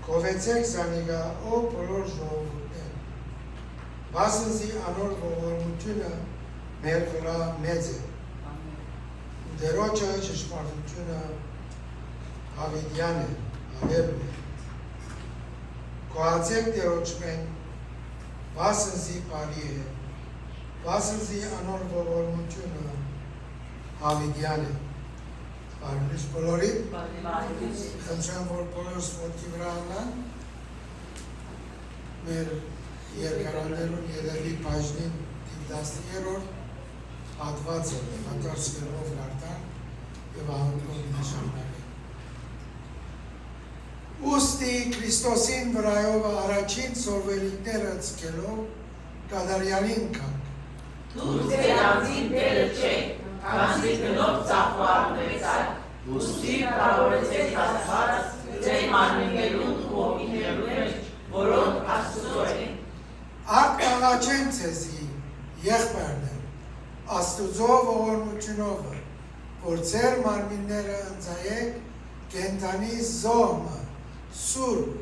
Կովեցեք զանիգա օ բոլոր ժողովուրդներ, վասնզի անոր ողորմությունը մեր վրա մեծ է, դերոջը ճշմարտությունը հավիտյան է, հալելույա։ Գոհացեք դերոջմեն, վասնզի բարի է, վասնզի անոր ողորմությունը հավիտյան է։ Բարելույս բոլորին, խնդրեմ, որ բոլորս ոտքի վրա անան, մեր երկարաններուն ետևի բաժնին 10-րդ հատվածը հանկարծ երով լարտան և աղոթքով նշանակեն։ Ուստի Քրիստոսին վրայով առաջին սորվելիքները ցկելով կադարյանին կանք։ Դուք ձեր անձին դերը չեք, քանզի գնով ծախվար մեծակ, ուստի կարողեցեք Աստված ձեր մարմիններուն ու հոգիներուն մեջ, որոնք Աստծո են։ Արդ կաղաչեն ձեզի, եղբայրներ, Աստուծո ողորմությունով, որ ձեր մարմինները ընծայեք կենդանի զոհը, սուրբ,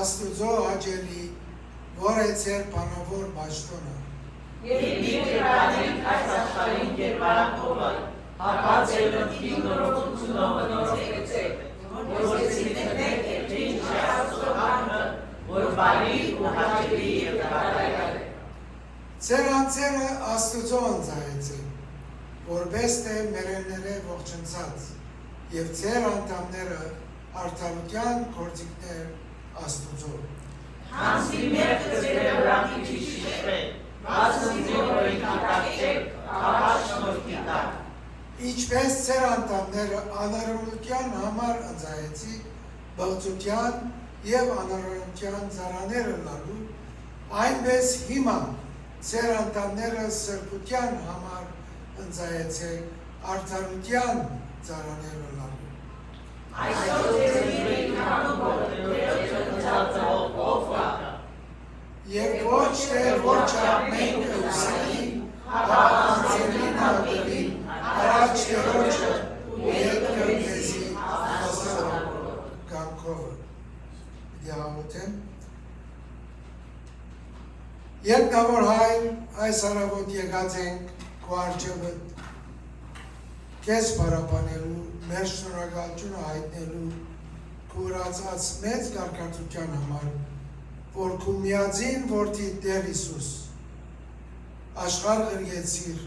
Աստուծո հաճելի, որ է ձեր բանավոր պաշտոնը։ Եվ մի կերպանենք այս աշխարհին կերպարանքովը, հապա ձեր մտքի նորոգությունով նորոգեցեք, որպեսզի գտնեք ինչ է Աստծո բանը, որ բարի ու հաճելի և կատարյալ է։ Ձեր անձերը Աստուծո ընծայեցեք, որպես թե մերելները ողջնցած, և ձեր անդամները արդարության գործիքներ Աստուծո։ Հանցի մեղքը ձեր վրա մի շիշրեք, վասնզի օրենքի տակ չեք, ապա շնորհքի տակ։ Ինչպես ձեր անդամները անարողության համար ընծայեցիք բղծության և անարողության ծառաները լալու, այնպես հիմա ձեր անդամները սրբության համար ընծայեցեք արդարության ծառաները լալու։ Այսօր ձեր Եվ ոչ թե ոչապ մենք ուսային, հապա անձերին հատվին, առաջ դերոջը ու երկը մեզի աստծո կամքովը։ Դիաղոթեմ։ Երկնավոր Հայր, այս առավոտ եկած ենք քո առջևդ քեզ պարապանելու, մեր շնորհակալությունը հայտնելու քո ուրացած մեծ կարգառության համար, որ քո միածին որդի Տեր Հիսուս աշխարհ ղրգեցիր,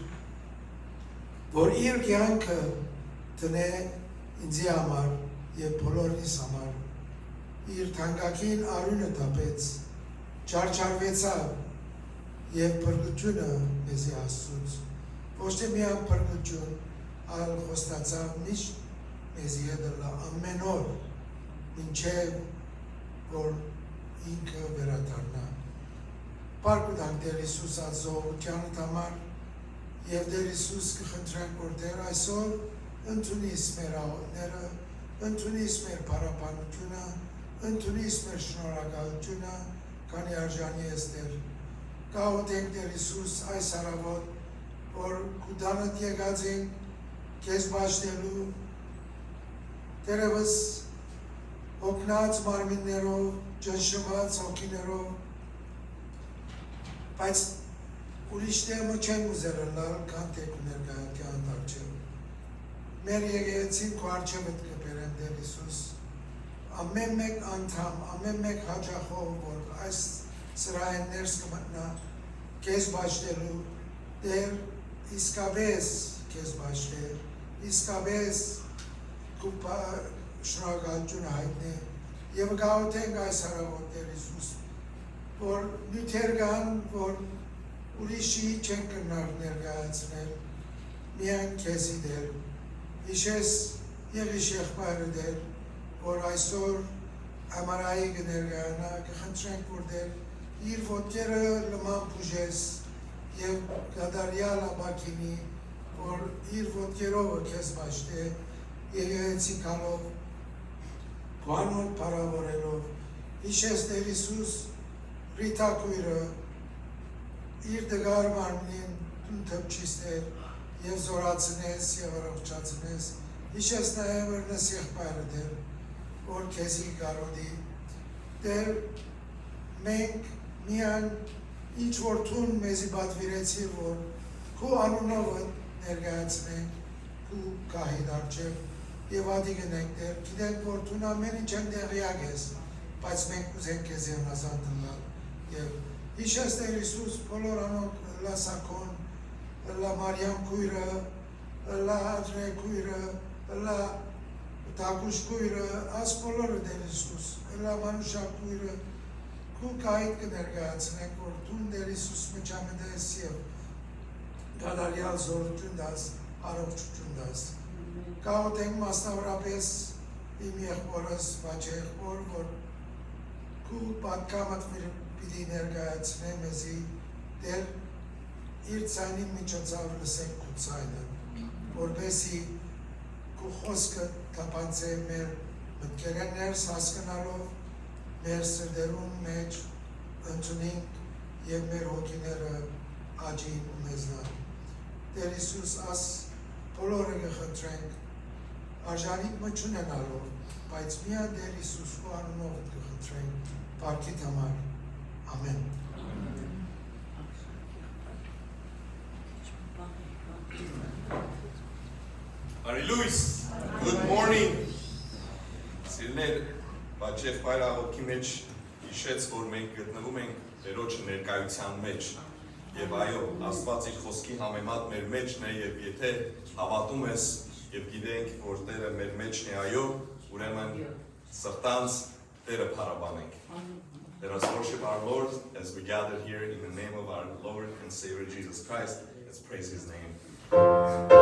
որ իր կյանքը դնե ինձի համար և բոլորիս համար, իր թանկագին արյունը տապեց, չարչարվեցավ և փրկությունը մեզի Աստծուց, ոչ թե միայն փրկություն, այլ խոստացավ միշտ մեզի հետ լա ամեն օր, մինչև որ ինքը վերադառնա։ Փառք ու տանք Տեր Հիսուս ազգությունդ համար և Տեր Հիսուս կխնդրենք, որ Տեր այսօր ընդունիս մեր աղոթները, ընդունիս մեր պարապանությունը, ընդունիս մեր շնորհակալությունը, քանի արժանի ես Տեր։ Կաղոթենք Տեր Հիսուս այս առավոտ, որ քո տանդ եկած ենք քեզ պաշտելու, դերևս հոգնած մարմիններով, ճնշված հոգիներով, բայց ուրիշ տեմը չեն ուզել լալ, քան թե քո ներկայության առջև։ Մեր եկեղեցին քո առջևդ կբերեմ Տեր Հիսուս, ամեն մեկ անդամ, ամեն մեկ հաճախով, որ այս սրահին ներս կմտնա, քեզ պաշտելու, Տեր իսկապես քեզ պաշտեր, իսկապես քո շնորհակալությունը հայտնի և գաղութենք այս առավոտ Տեր Հիսուս, որ նյութեր կան, որ ուրիշի չեն կնար ներկայացնել, միայն քեզի Տեր, հիշես եղիշ եղբայրը Տեր, որ այսօր ամարայի կներկայանա, կխնդրենք, որ Տեր իր ոտքերը լման բուժես և կատարյալ ապակինի, որ իր ոտքերով քեզ պաշտե, եկեղեցի կալով, Գանոն պարավորելով, հիշես Տեր Հիսուս Ռիթակույրը, իր դգար մարմնին թպչիս Տեր և զորացնես և առողջացնես, հիշես նաև Էրնես եղբայրը Տեր, որ քեզի կարոդի Դեր մենք միան ինչ որ թուն մեզի պատվիրեցի, որ քու անունովը ներկայացնենք, քու կահի դարջև եւ ադի գնենք դեր, գիտենք որ թուն ամեն ինչ ընդեղյակ ես, բայց մենք կուզենք քեզ հնազանդ դնալ եւ հիշես Տեր Հիսուս բոլոր անոնք լա Սակոն, լա Մարիամ քույրը, լա Ադրե քույրը, լա Տակուշ քույրը, աս բոլորը Տեր Հիսուս, լա Մանուշա քույրը, քու կայիտ կներկայացնենք, որ դու Տեր Հիսուս մճամդես եւ դադարյալ զորություն դաս, առողջություն դաս։ Կաղոթենք մասնավորապես իմ եղբորս, բաչ եղբոր, որ քու պատկամդ պիտի ներկայացնե մեզի դեր իր ցայնի միջոցով լսենք քու ցայնը, որպեսզի քու խոսքը կապանցե մեր մտքերը ներս հասկանալով մեր սրտերում մեջ ընդունենք եւ մեր հոգիները աճին ու մեզնան։ Տեր Հիսուս աս բոլորը կխնդրենք արժանիք մը չունենալով, բայց միան Տեր Հիսուս քու անունով կխնդրենք բարքիդ համար։ Amen. Hallelujah. Good morning. Սիրներ, բաչև պայր աղոքի մեջ հիշեց, որ մենք գտնվում ենք Տերոջը ներկայության մեջ եւ այո, Աստված իր խոսքի համեմատ մեր մեջն է եւ եթե հավատում ես եւ գիտենք, որ Տերը մեր մեջն է այո, ուրեմն սրտանց Տերը փառաբանենք։ Let us worship our Lord as we gather here in the name of our Lord and Savior Jesus Christ. Let's praise His name.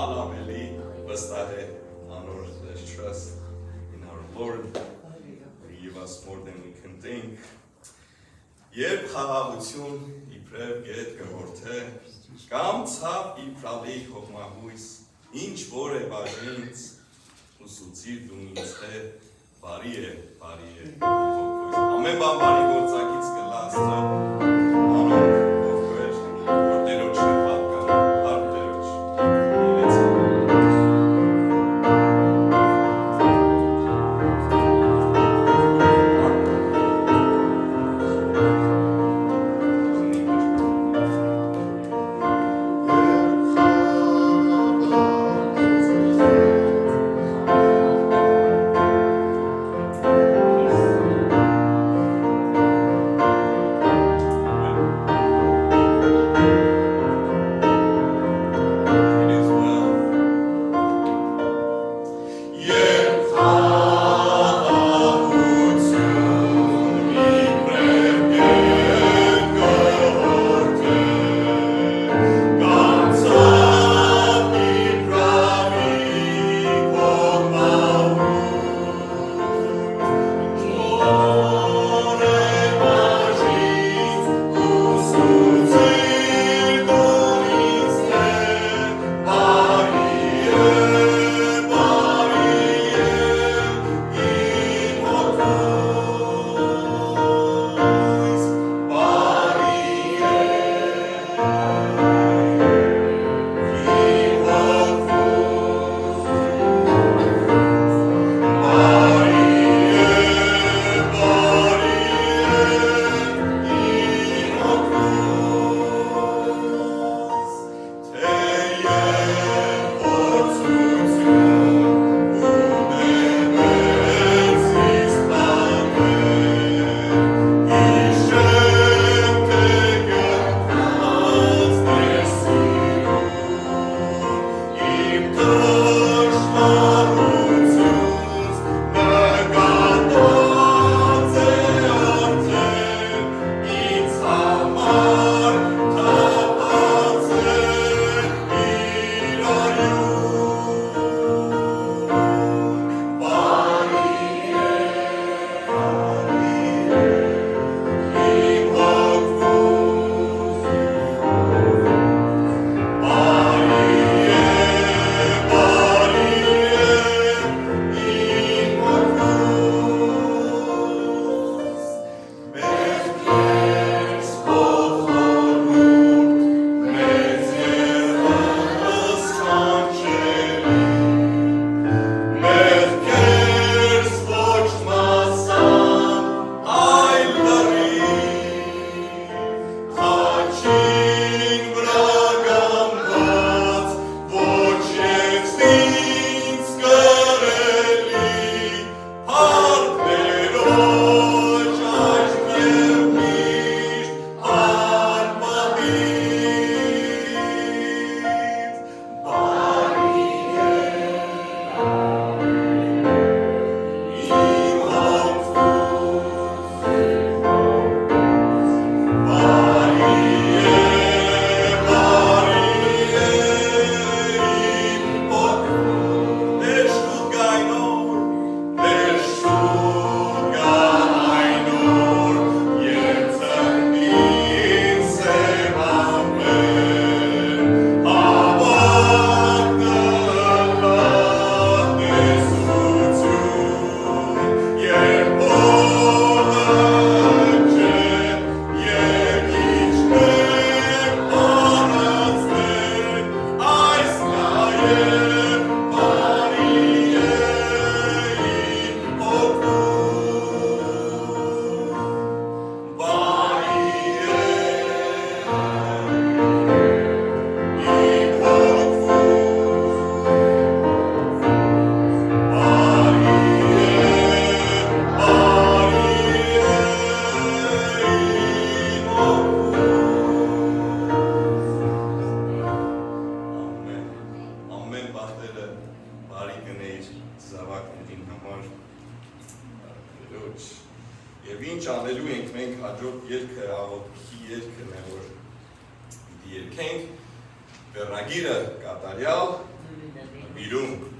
Alameli, Vastare, honor, let's trust in our Lord. He give us more than we can think. Երբ խաղաղություն իբրև գետ գորթե, կամ ցավ իբրալի հողմահույս, ինչ որ է բաժինց, ուսուցիր դու ինձ թե բարի է, ամեն բան բարի գործակից կլաս անոնք ովքեր որ Տերոջ պատկան, հարկ Տերոջ Եվ ինչ անելու ենք մենք հաջորդ երգը, աղոթքի երգն է, որ պիտի երգենք, վերնագիրը կատարյալ, իրում։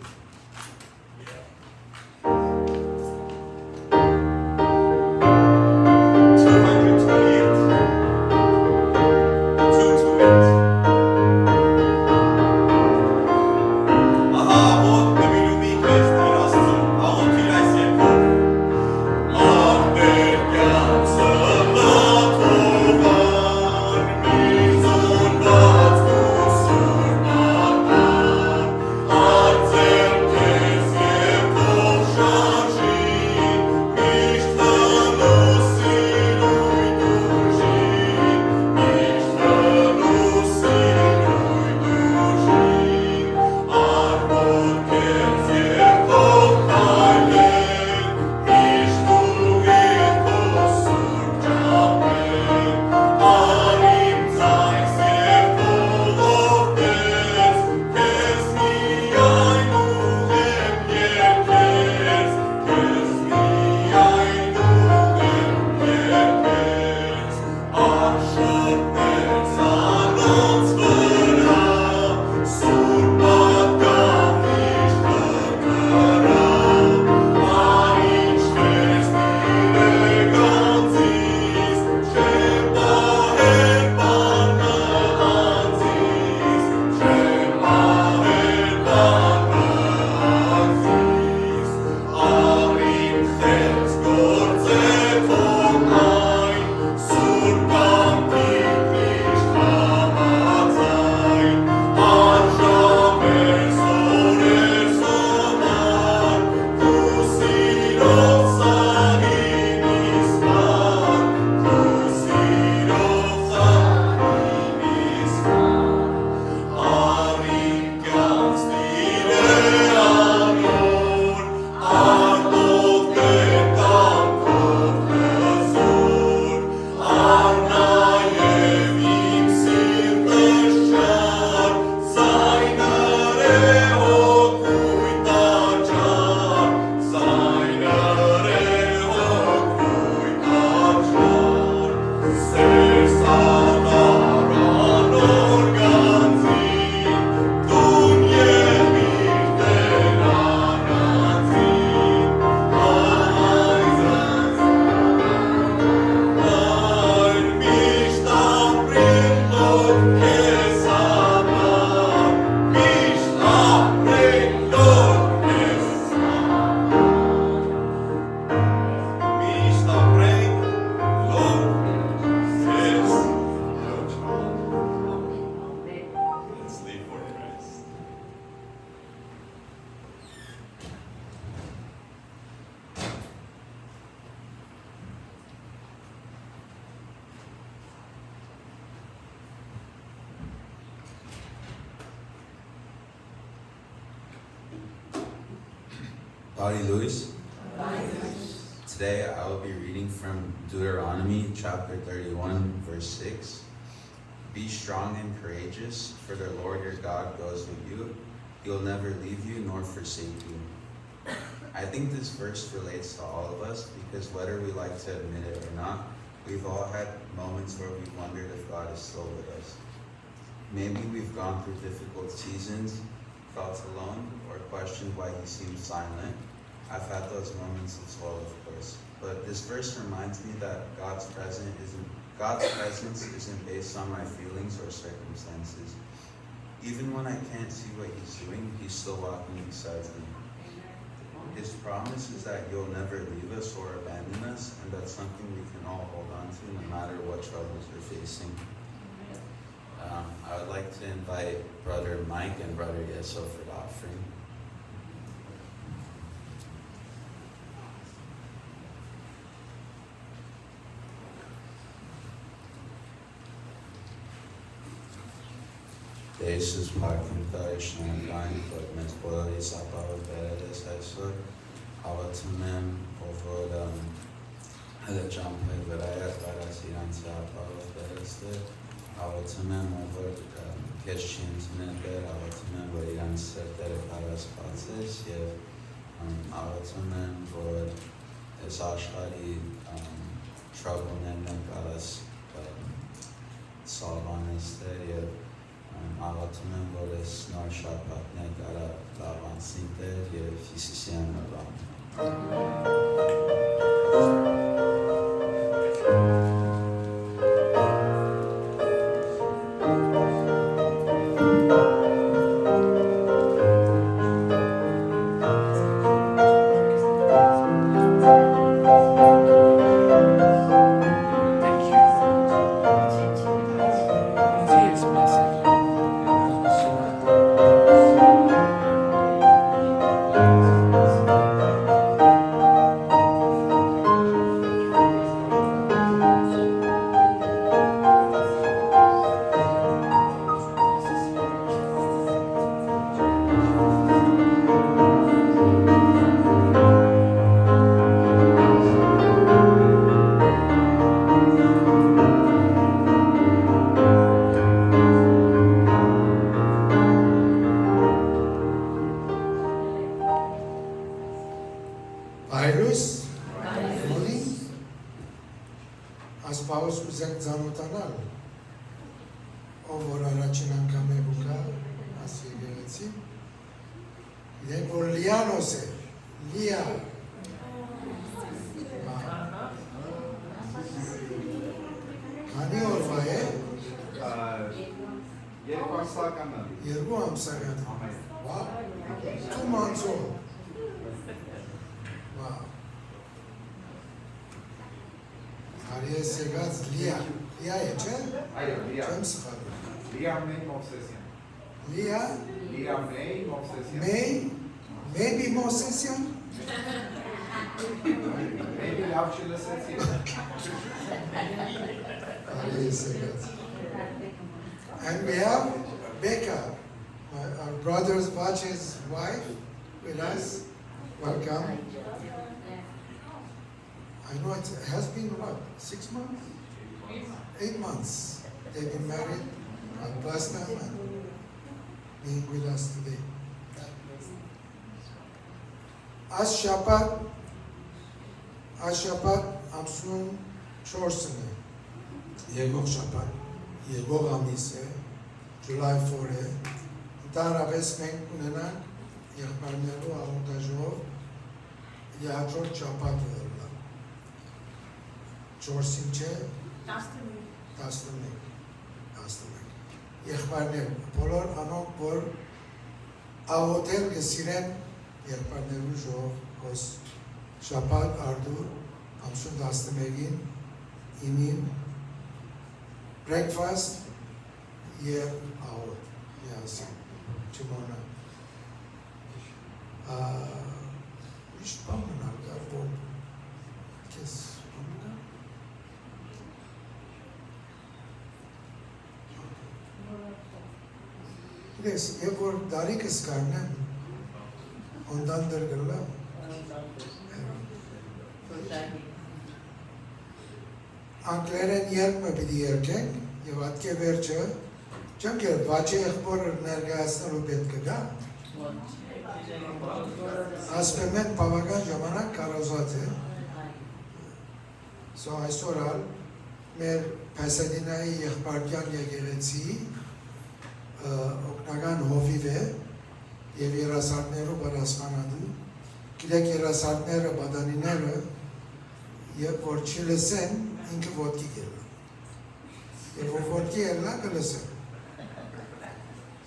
Bobby Lewis. Today I will be reading from Deuteronomy chapter 31, verse 6. Be strong and courageous, for the Lord your God goes with you. He will never leave you nor forsake you. I think this verse relates to all of us because whether we like to admit it or not, we've all had moments where we've wondered if God is still with us. Maybe we've gone through difficult seasons, felt alone, or questioned why he seems silent. I've had those moments as well, of course. But this verse reminds me that God's presence isn't based on my feelings or circumstances. Even when I can't see what he's doing, he's still walking beside me. His promise is that you'll never leave us or abandon us, and that's something we can all hold on to no matter what troubles we're facing. I would like to invite Brother Mike and Brother Yeso for the offering. Jezus parkintaish nagain kot met bolis apav beres esor avatumem over hele jampe verayat varasiranse apav bereste avatumem over keshins neber avatumem variranse tere paras patses yev avatumem vor esashari trouble nene paras salvaneste yev Avatumem voles nor shapat negara la Տեր և Հիսուսի անունով։ Հայրուս, մոնի, ասպահոս կուզենք ծանոթանալ, ով որ առաջին անգամ է բուկա, ասի գեղեցի, իրենք որ Լիանոս է, Լիա, քանի օրվա է, երկու ամսական, two months old, Արի ես եկած Լիա, Լիա է, չէ? Այո, Լիա։ Չեմ սխալվում։ Լիա Մեյ Մովսեսյան։ Լիա, Լիա Մեյ Մովսեսյան։ Maybe Mosesian? Maybe լավ չլսեցի։ Արի ես եկած։ And we have Becca, our brother's Vache's wife with us. Welcome. I know it has been what, 6 months? 8 months. They've been married. God bless them and being with us today. As Shabbat ամսուն 4-ն է, եկող Shabbat, եկող ամիս է, July 4 է, ընդհանրապես մենք ունենանք եղբայրներու աղոթաժով երկրորդ Shabbat վերլա, 4-ին չէ, 11, եղբայրներ, բոլոր անոնք, որ աղոթել կսիրեն եղբայրներու ժողով, հոս Շաբաթ արդուր ամսուն 11-ին իմին breakfast եւ աղոթ միասին չմոնա միշտ բան մնալ կար որ քեզ բան Ես եւ որ դարիքս կարնեմ Ondan dergirla. Անկլերեն երգը պիտի երգենք եւ ատկե վերջը չեմ կեր վաճե եղբորը ներկայացնելու պետք է գա։ Ասպեմ են բավական ժամանակ կարոզած է։ So այսօր ալ մեր Պասադինայի եղբայրյան եկեղեցի օգնական հովիվ է և երասարդներու բարասխանադու, գիտեք երասարդները, բադանիները, և որ չի լսեն, ինքը ոտքի գելա։ Եվ որ ոտքի ելա, կլսեն։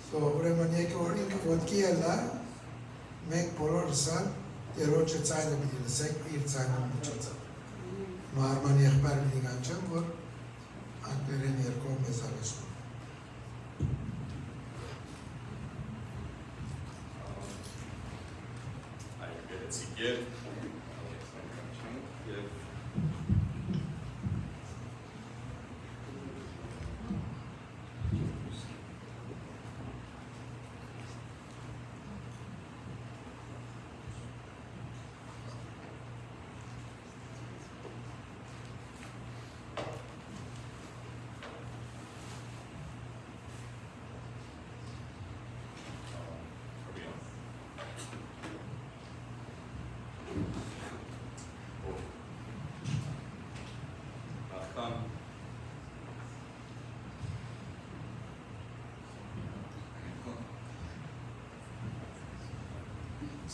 So, ուրեմն եկը որ ինքը ոտքի ելա, մենք բոլոր լսան, երոջը ծայնը պիտի լսենք, իր ծայնը միջոցը։ Մարման եղբայր պիտի կանչեմ, որ անկլերեն երկով մեզ արեսնում։ Եր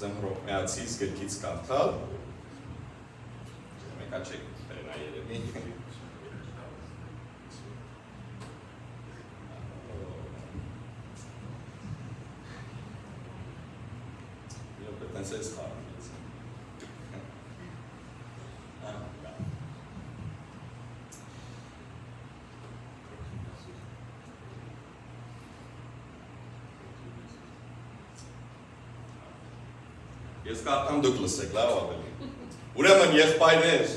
Զեմ հռոմեացիս գրքից կարդալ։ Մեկա չեք բերնա երևի։ Եվ տենց էս խարամից։ Ես կարդամ դուք լսեք, լավ ավելի։ Ուրեմն եղբայրներ,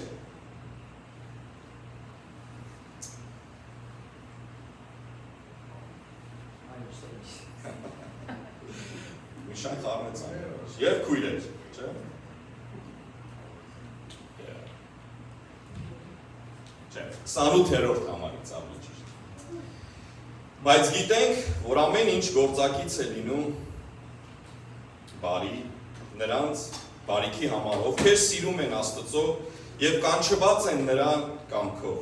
մի շան խառնեց անգրոս, և քույրեր, չէ։ Չէ, 28-րդ համարից ավելի ճիշտ։ Բայց գիտենք, որ ամեն ինչ գործակից է լինում բարի, նրանց բարիքի համար, ովքեր սիրում են Աստծո և կանչված են նրա կամքով,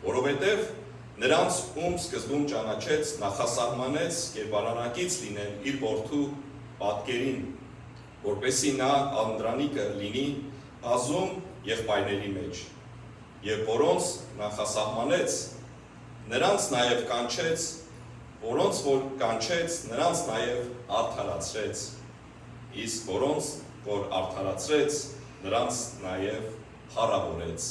որովհետև նրանց ում սկզբում ճանաչեց, նախասահմանեց կերպարանակից լինեն իր որդու պատկերին, որպեսզի նա անդրանիկը լինի ազում եղբայրների մեջ, և որոնց նախասահմանեց, նրանց նաև կանչեց, որոնց որ կանչեց, նրանց նաև արդարացրեց, իսկ որոնց, որ արդարացրեց, նրանց նաև փառավորեց։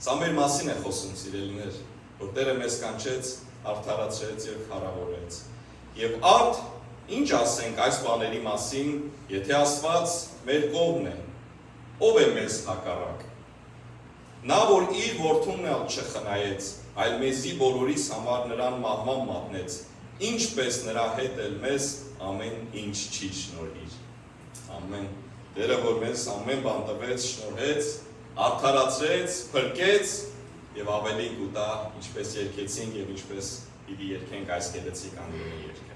Սա մեր մասին է խոսում, սիրելիներ, որ Տերը մեզ կանչեց, արդարացրեց և փառավորեց։ Եվ արդ, ինչ ասենք այս բաների մասին, եթե Աստված մեր կողմն է, ով է մեզ հակառակ։ Նա, որ իր որդուն էլ չխնայեց, այլ մեզի բոլորիս համար նրան մահվան մատնեց, ինչպես նրա հետ էլ մեզ ամեն ինչ չի շնորհիր։ Ամեն, Տերը, որ մեզ ամեն բան տվեց, շնորհեց, արդարացրեց, փրկեց և ավելի կուտա, ինչպես երգեցինք և ինչպես պիտի երգենք այս գեղեցիկ անգլերեն երգը։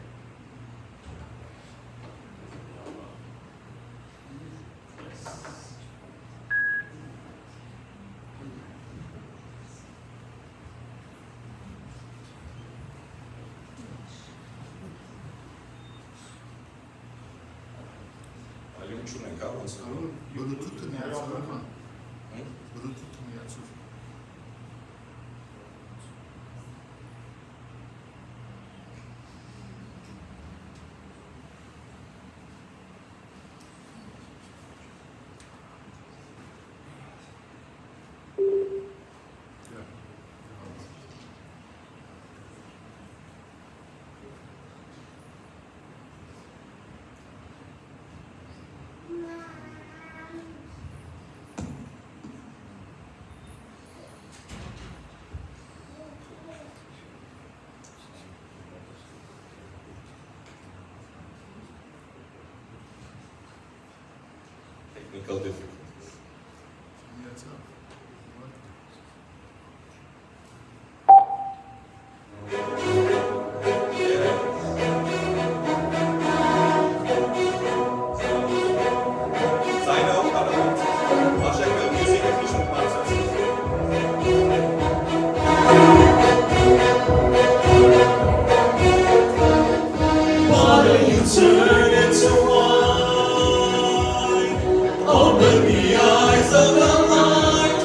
Չունենք, ոնց է։ Բլութութը միացավ, բլութութը միացավ։ Technical difficulties. Միացավ։ Ձայնով կարողացած, հաշեք մեր մյուզիկը քիչ բարձրացնենք։ Turn into wine. Open the eyes of the blind.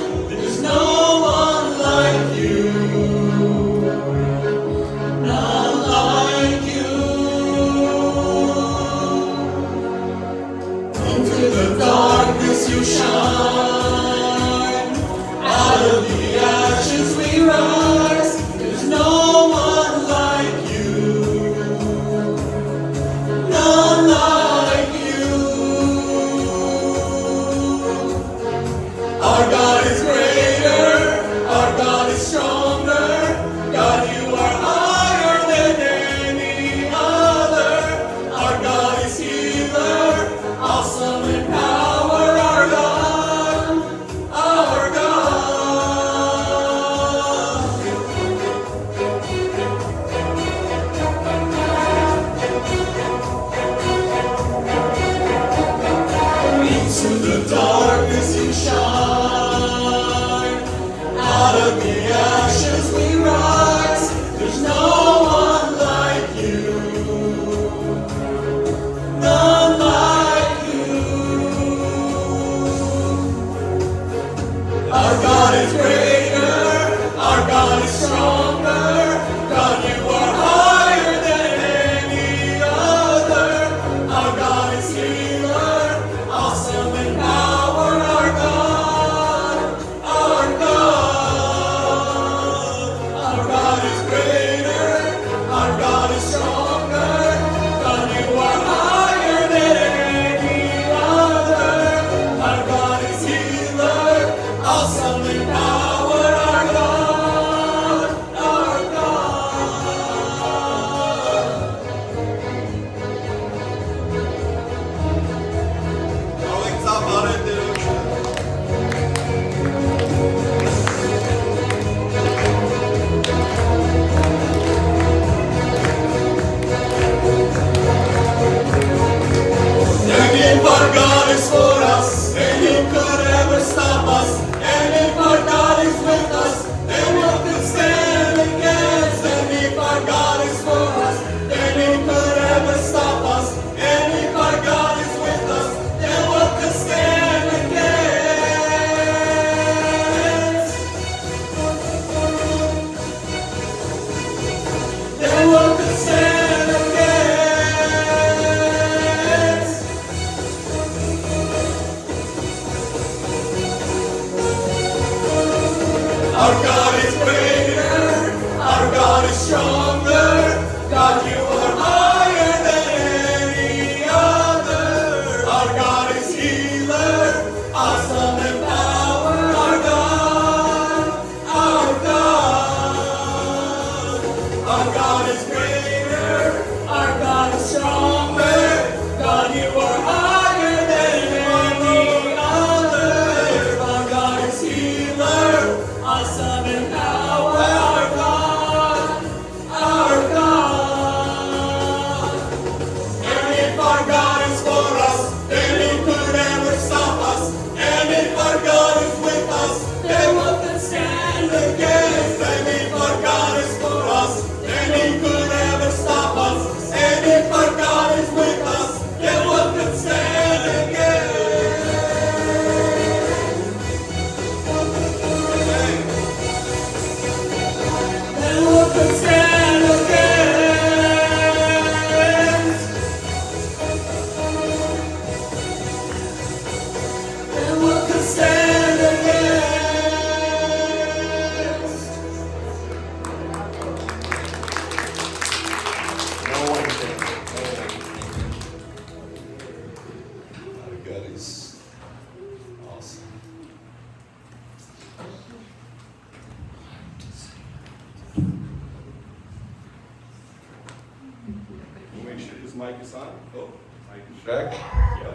mic is on. Oh, mic is Check. Yeah.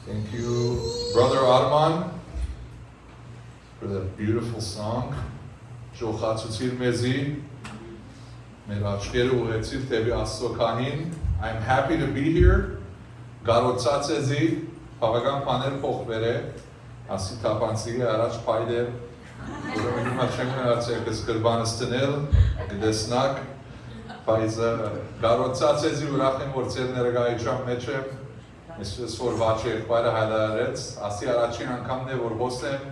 Thank you, Brother Arman, for that beautiful song. Jokhatsutsir mezi, merachkeru uhetzir tebi asokahin. I'm happy to be here. Garotsatsezi, pavagan paner pochvere, asi tapansi arach paider. Ուրեմն հիմա չեմ գնացել կսկրբանս տնել, գտեսնակ, բայց գարոցացեզի ուրախ եմ, որ ծեր ներգայության մեջ եմ, այսպես որ վաճ եղբայրը հայլարարեց, ասի առաջին անգամն է, որ հոսեմ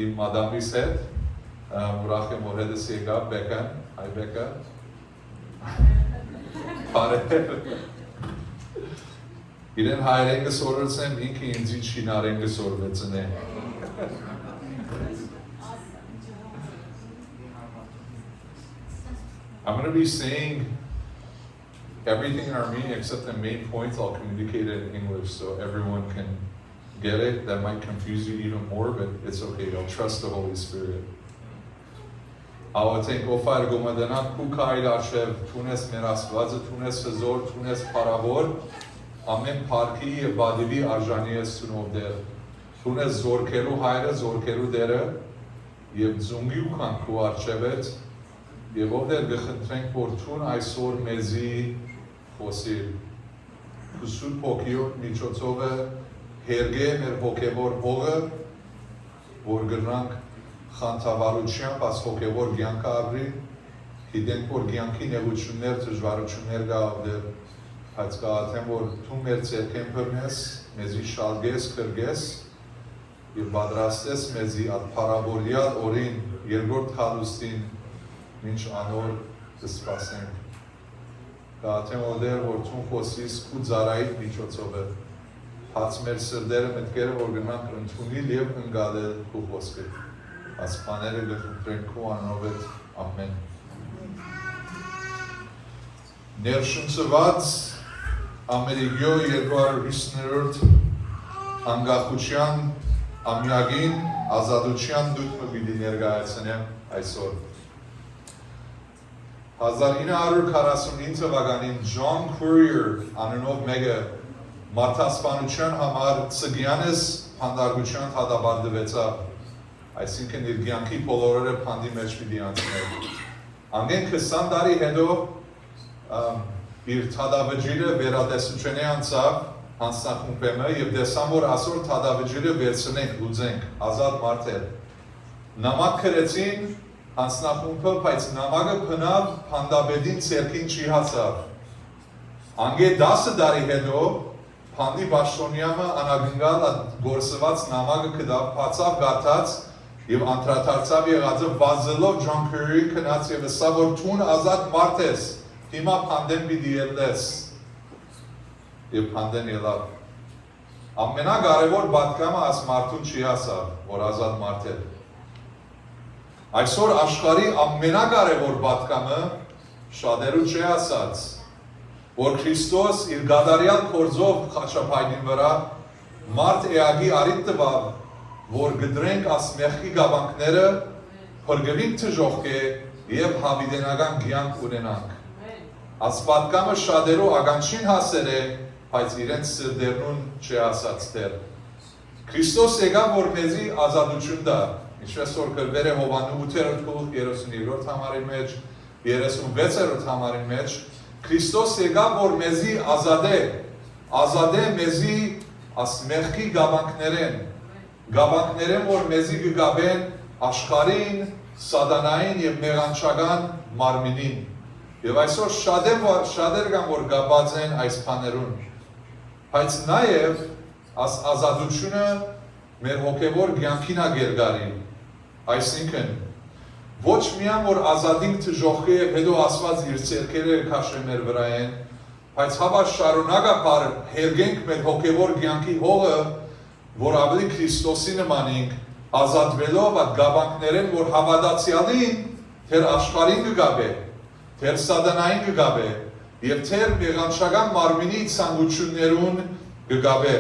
իմ մադամիս հետ, ուրախ եմ, որ հետս եկավ Բեկան, հայ Բեկա, բարև, իրեն հայրեն գսորվեցնեմ, ինքը ինձի չինարեն գսորվեցն է, I'm going to be saying everything in Armenian except the main points. I'll communicate it in English so everyone can get it. That might confuse you even more, but it's okay. I'll trust the Holy Spirit. Աղոթենք օֆար գոմադանակ քուքայր արշև թունես մերասվածը թունես հզոր թունես փարավոր ամեն փարքի եւ բադիվի արժանի ես ցունով դեր թունես զորքերու հայրը զորքերու դերը եւ ձունգի ու քանքու արշևեց Եվ ովներ գխնդրենք, որ թուն այսօր մեզի խոսիր, կուսուր պոքիոտ միջոցով է հերգե մեր հոգևոր հողը, որ գրնանք խանթավարությամբ աս հոգևոր գյանքը ապրի, հիդենք, որ գյանքի նեղություններ, դժվարություններ գավդեր, բայց կաղաթեմ, որ թուն մեր ծերքեն պրնես, մեզի շալգես, կրգես, և բադրաստես մեզի ատ պարավորյալ օրին, երկրորդ խալուստին, Մինչ անոր կսպասենք, կաղաթեմ որդեր, որ թուն խոսիս կու ձարայիտ միջոցով է, հաց մեր սրդերը մտկերը, որ գնանք ընդունիլ և ընգադել կու խոսքը, ասպաները գխնդրենք կու անով էտ, ամեն։ Ներշունցված ամերիգյո 250-րդ անգախության ամյագին ազատության դուտմը բիդի ներգայացնեմ այսօր։ 1949 թվականին John Courier անունով մեկը մարդասպանության համար Ծգյանես հանդարգության հադաբարդվեցավ, այսինքն իր կյանքի բոլորը փանդի մեջ պիտի անցներ։ Անգեն 20 տարի հետո իր թադավջիրը վերատեսություն է անցավ հանձնախումբեմը և դեսամ, որ ասոր թադավջիրը վերցնենք, լուծենք, ազատ մարդեր։ Նամակ քրեցին Հանձնախումբը, բայց նամակը փնավ փանդաբեդին ցերքին չի հասավ։ Անգե 10 տարի հետո փանդի Բաշտոնյանը անագնգալ գործված նամակը կդավ, փացավ գարտած եւ անդրադարձավ եղածը վազելով John Curry քնած եւ սա որ թուն ազատ մարդ ես, հիմա փանդեն պիտի ելնես։ Եվ փանդեն ելավ։ Ամենակարևոր պատկամը աս մարդուն չի հասավ, որ ազատ մարդ է։ Այսօր աշխարհի ամենակարևոր պատկամը շատերու չի ասած, որ Քրիստոս իր գադարյալ փորձով խաչապայնին վրա մարդ էագի արիտ տվավ, որ գդրենք աս մեղքի գավանքները, փրկվին թժողկե եւ հավիտենական կյանք ունենանք։ Աս պատկամը շատերու ականջին հասել է, բայց իրենց սրտերնուն չի ասած դեռ։ Քրիստոս եկավ, որ մեզի ազատություն տա։ Ինչպես որ գրվել է Հովհաննես 8-րդ գլուխ 32-րդ համարի մեջ, 36-րդ համարի մեջ, Քրիստոս եկավ, որ մեզի ազատե մեզի աս մեղքի գավանքներեն, որ մեզի կգաբեն աշխարհին, սատանային եւ մեղանչական մարմինին։ Եվ այսօր շատեր կան, որ գաբած են այս բաներուն։ Բայց նաեւ աս ազատությունը մեր հոգևոր կյանքին է գերգարի։ Այսինքն, ոչ միայն որ ազատինք թժողկե եւ հետո ասված իր ցերքերը քաշե մեր վրա են, բայց հավա շարունակաբար հերգենք մեր հոգևոր կյանքի հողը, որ ավելի Քրիստոսի նմանենք, ազատվելով այդ գավանքներեն, որ հավատացյալին թեր աշխարհին կգաբե, թեր սատանային կգաբե եւ թեր մեղանչական մարմինի ցանկություններուն կգաբե։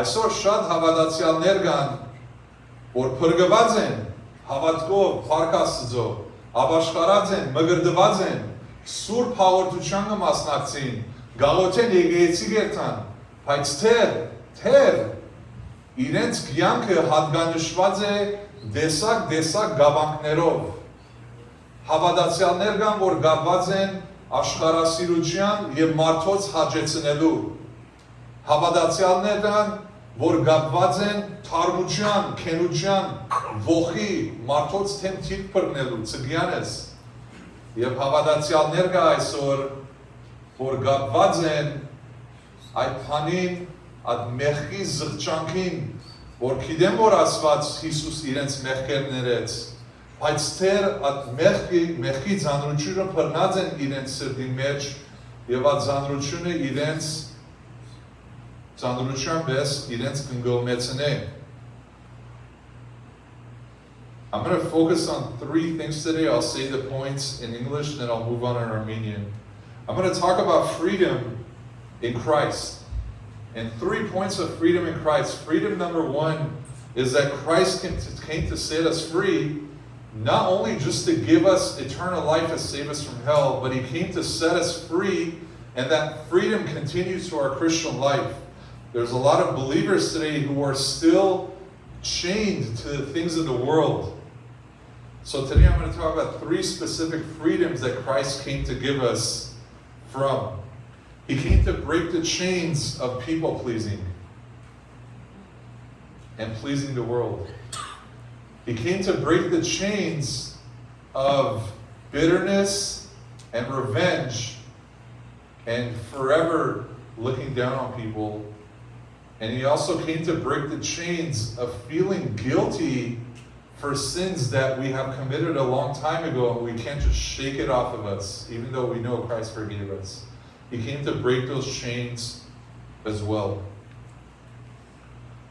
Այսօր շատ հավատացյալներ կան, որ փրկված են, հավատքով, փառք Աստծո, ապաշխարած են, մգրդված են, Սուրբ հաղորդության մասնակցին, գաղութեն եկեցի գերտան, բայց թեր, իրենց կյանքը հատկանշված է դեսակ գավանքներով, հավատացյալներ կան, որ գաբված են աշխարհասիրության եւ մարդոց հաճեցնելու, հավատացյալներ կան, որ գաբված են թարմության, քենության, ողի, մարդոց թեմ թիք բռնելու, ցգյանես, եւ հավատացյալներ կա այսօր, որ գաբված են այդ բանին, այդ մեղքի զղջանքին, որ գիտեմ, որ Աստված Հիսուս իրենց մեղքերն ներեց, բայց թեր այդ մեղքի ձանրությունը բռնած են իրենց սրտի մեջ եւ այդ ձանրությունը իրենց ձանրության պես իրենց կնգոմեցնե. I'm going to focus on 3 things today. I'll say the points in English, then I'll move on in Armenian. I'm going to talk about freedom in Christ. And 3 points of freedom in Christ. Freedom number 1 is that Christ came to set us free, not only just to give us eternal life and save us from hell, but He came to set us free, and that freedom continues to our Christian life. There's a lot of believers today who are still chained to the things of the world. So today I'm going to talk about 3 specific freedoms that Christ came to give us from. He came to break the chains of people pleasing and pleasing the world. He came to break the chains of bitterness and revenge and forever looking down on people. And He also came to break the chains of feeling guilty for sins that we have committed a long time ago, and we can't just shake it off of us, even though we know Christ forgave us. He came to break those chains as well.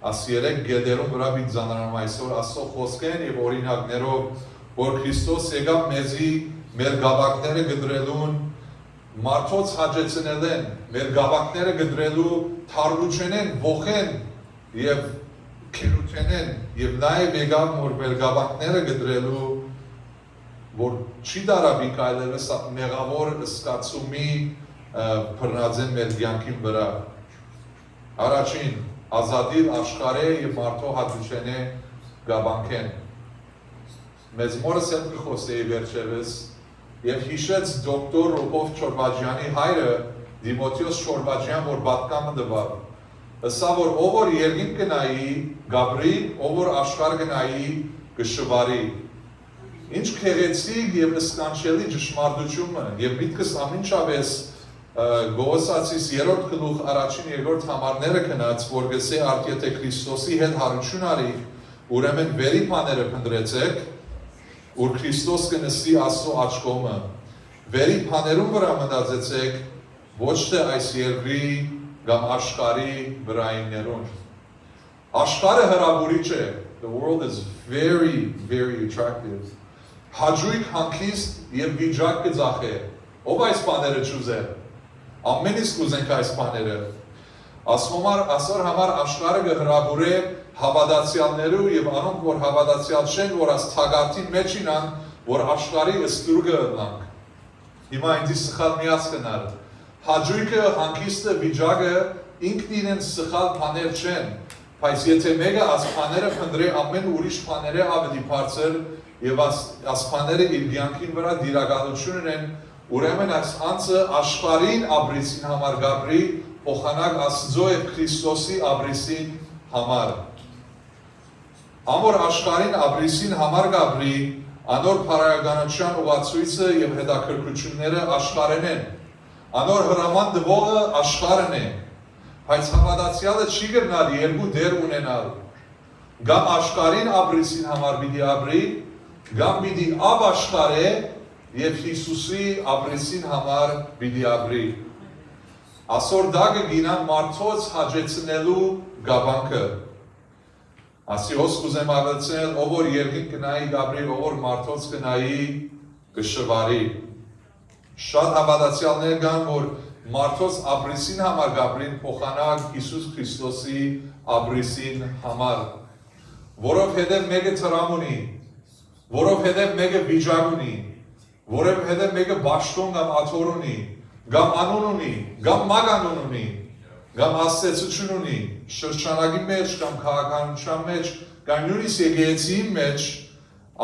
Ասիրեք գեդերում վրա մի ձանրանում այսօր ասո խոսքեն եւ օրինակներով, որ Քրիստոս եկավ մեզի մեր գավակները գդրելուն, մարդոց հաճեցնել են, մեր գավակները գդրելու թարմություն են, ողեն եւ քերություն են, եւ նաեւ եկավ որ մեր գավակները գդրելու, որ չի դարաբի կայլելս մեղավոր սկացումի բռնած են մեր կյանքի վրա։ Առաջին ազատիլ աշխարհը եւ մարդու հատուցենե գաբանքեն։ Մեզ մորս հետ խոսեի վերջերս եւ հիշեց դոկտոր Ռոբով Չորբաջյանի հայրը Դիմոթեոս Չորբաջյան, որ պատկամը դվավ։ Ըսա որ ով որ երկին կնայի գաբրի, ով որ աշխարհ կնայի կշվարի։ Ինչ քեղեցիկ եւ սկանչելի ճշմարտությունը եւ միտքս ամենչավես Գողոսացիս 3-րդ գլուխ առաջին 2-րդ համարները կնած, որ գսե արդ եթե Քրիստոսի հետ հարություն արի, ուրեմն վերի բաները փնտրեցեք, որ Քրիստոս կնստի Աստծո աջ կողմը։ Վերի բաներում վրա մտածեցեք, ոչ թե այս երկրի կամ աշխարհի վրայիններուն։ Աշխարհը հրավուրիչ է. The world is very, very attractive. Հաջույք հանգիստ եւ վիճակ կձախե։ Ով այս բաները ճուզե։ Ամեն իսկ ուզենք այս բաները։ Ասոր համար աշխարհը կհրավուրե հավատացյալներու եւ անոնք որ հավատացյալ չեն, որ աս թագարտի մեջ ինան, որ աշխարհի ստրուգը ընանք։ Հիմա ինձ սխալ միած կնար։ Հաջույքը, հանգիստը, վիճակը ինքն իրեն սխալ բաներ չեն, բայց եթե մեկը աս բաները փնտրի ամեն ուրիշ բաները ավելի բարձր եւ աս բաները իր կյանքին վրա դիրակալություն ունեն, ուրեմն այս անձը աշխարհին ապրիսին համար գաբրի, փոխանակ Աստծո եւ Քրիստոսի ապրիսին համար։ Ամոր աշխարհին ապրիսին համար գաբրի, անոր փարայականության ուղացույցը եւ հետաքրքրությունները աշխարհեն են։ Անոր հրաման դվողը աշխարհն է, բայց հավատացյալը չի գտնալ երկու դեր ունենալ։ Գամ աշխարհին ապրիսին համար պիտի ապրի, գամ պիտի ավ աշխարհը եւ Հիսուսի ապրիսին համար պիտի ապրի։ Ասոր դագը գինան մարդոց հաճեցնելու գաբանքը։ Ասիոս կուզեմ ավելցնել, ով որ երկին կնայի գաբրի, ով որ մարդոց կնայի կշվարի։ Շատ հավատացյալներ կան, որ մարդոց ապրիսին համար գաբրին փոխանակ Հիսուս Քրիստոսի ապրիսին համար։ Որովհետև մեկը տրամ ունի, որովհետև մեկը վիճակ ունի, որովհետև մեկը բաշտոն կամ աթոռ ունի, կամ անուն ունի, կամ մագանուն ունի, կամ աստեցություն ունի, շրջանակի մեջ, կամ քաղաքականության մեջ, կամ նույնիսկ եկեղեցիի մեջ,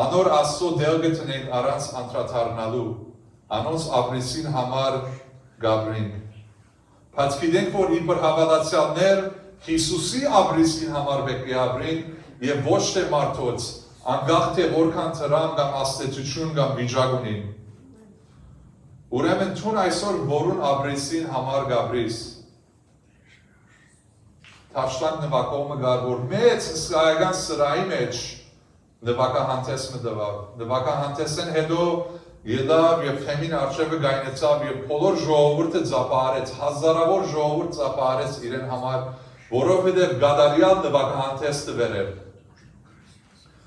անոր Աստծո դեր գտնենք առանց անդրադառնալու, անոնց ապրեսին համար գաբրենք։ Բայց գիտենք, որ իբր հավատացյալներ Հիսուսի ապրեսին համար պետք է ապրենք եւ ոչ թե մարդոց, անկախ թե որքան տրամ կամ աստեցություն կամ վիճակ ունին։ Ուրեմն ցուն այսօր որուն ապրեսին համար գաբրիս։ Թաշտան նվակողը գար որ մեծ իսկայական սրայի մեջ նվակահանտես մտավ։ Նվակահանտեսեն հետո ելավ եւ թեմին արժեվը գայնեցավ եւ բոլոր ժողովուրդը ծափարեց, հազարավոր ժողովուրդ ծափարեց իրեն համար, որովհետեւ գադարյալ նվակահանտես տվերել։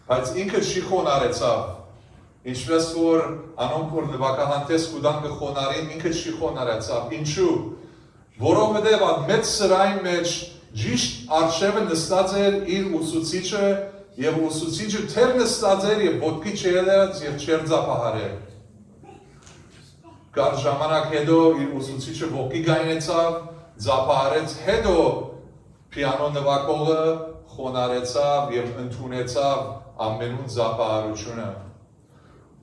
Բայց ինքը չի խոնարեցավ, ինչպես որ անոնք որ նվակահանտես կուտան կխոնարին, ինքը չի խոնարեցավ։ Ինչու՞։ Որովհետեւ այդ մեծ սրային մեջ ճիշտ արժևը նստած էր իր ուսուցիչը եւ ուսուցիչը թեր նստած էր եւ ոտքի չելած եւ չեր ծափահարել։ Կար ժամանակ հետո իր ուսուցիչը ոտքի գայնեցավ, ծափահարեց, հետո պիանո նվագողը խոնարեցավ եւ ընդունեցավ ամենուն ծափահարությունը։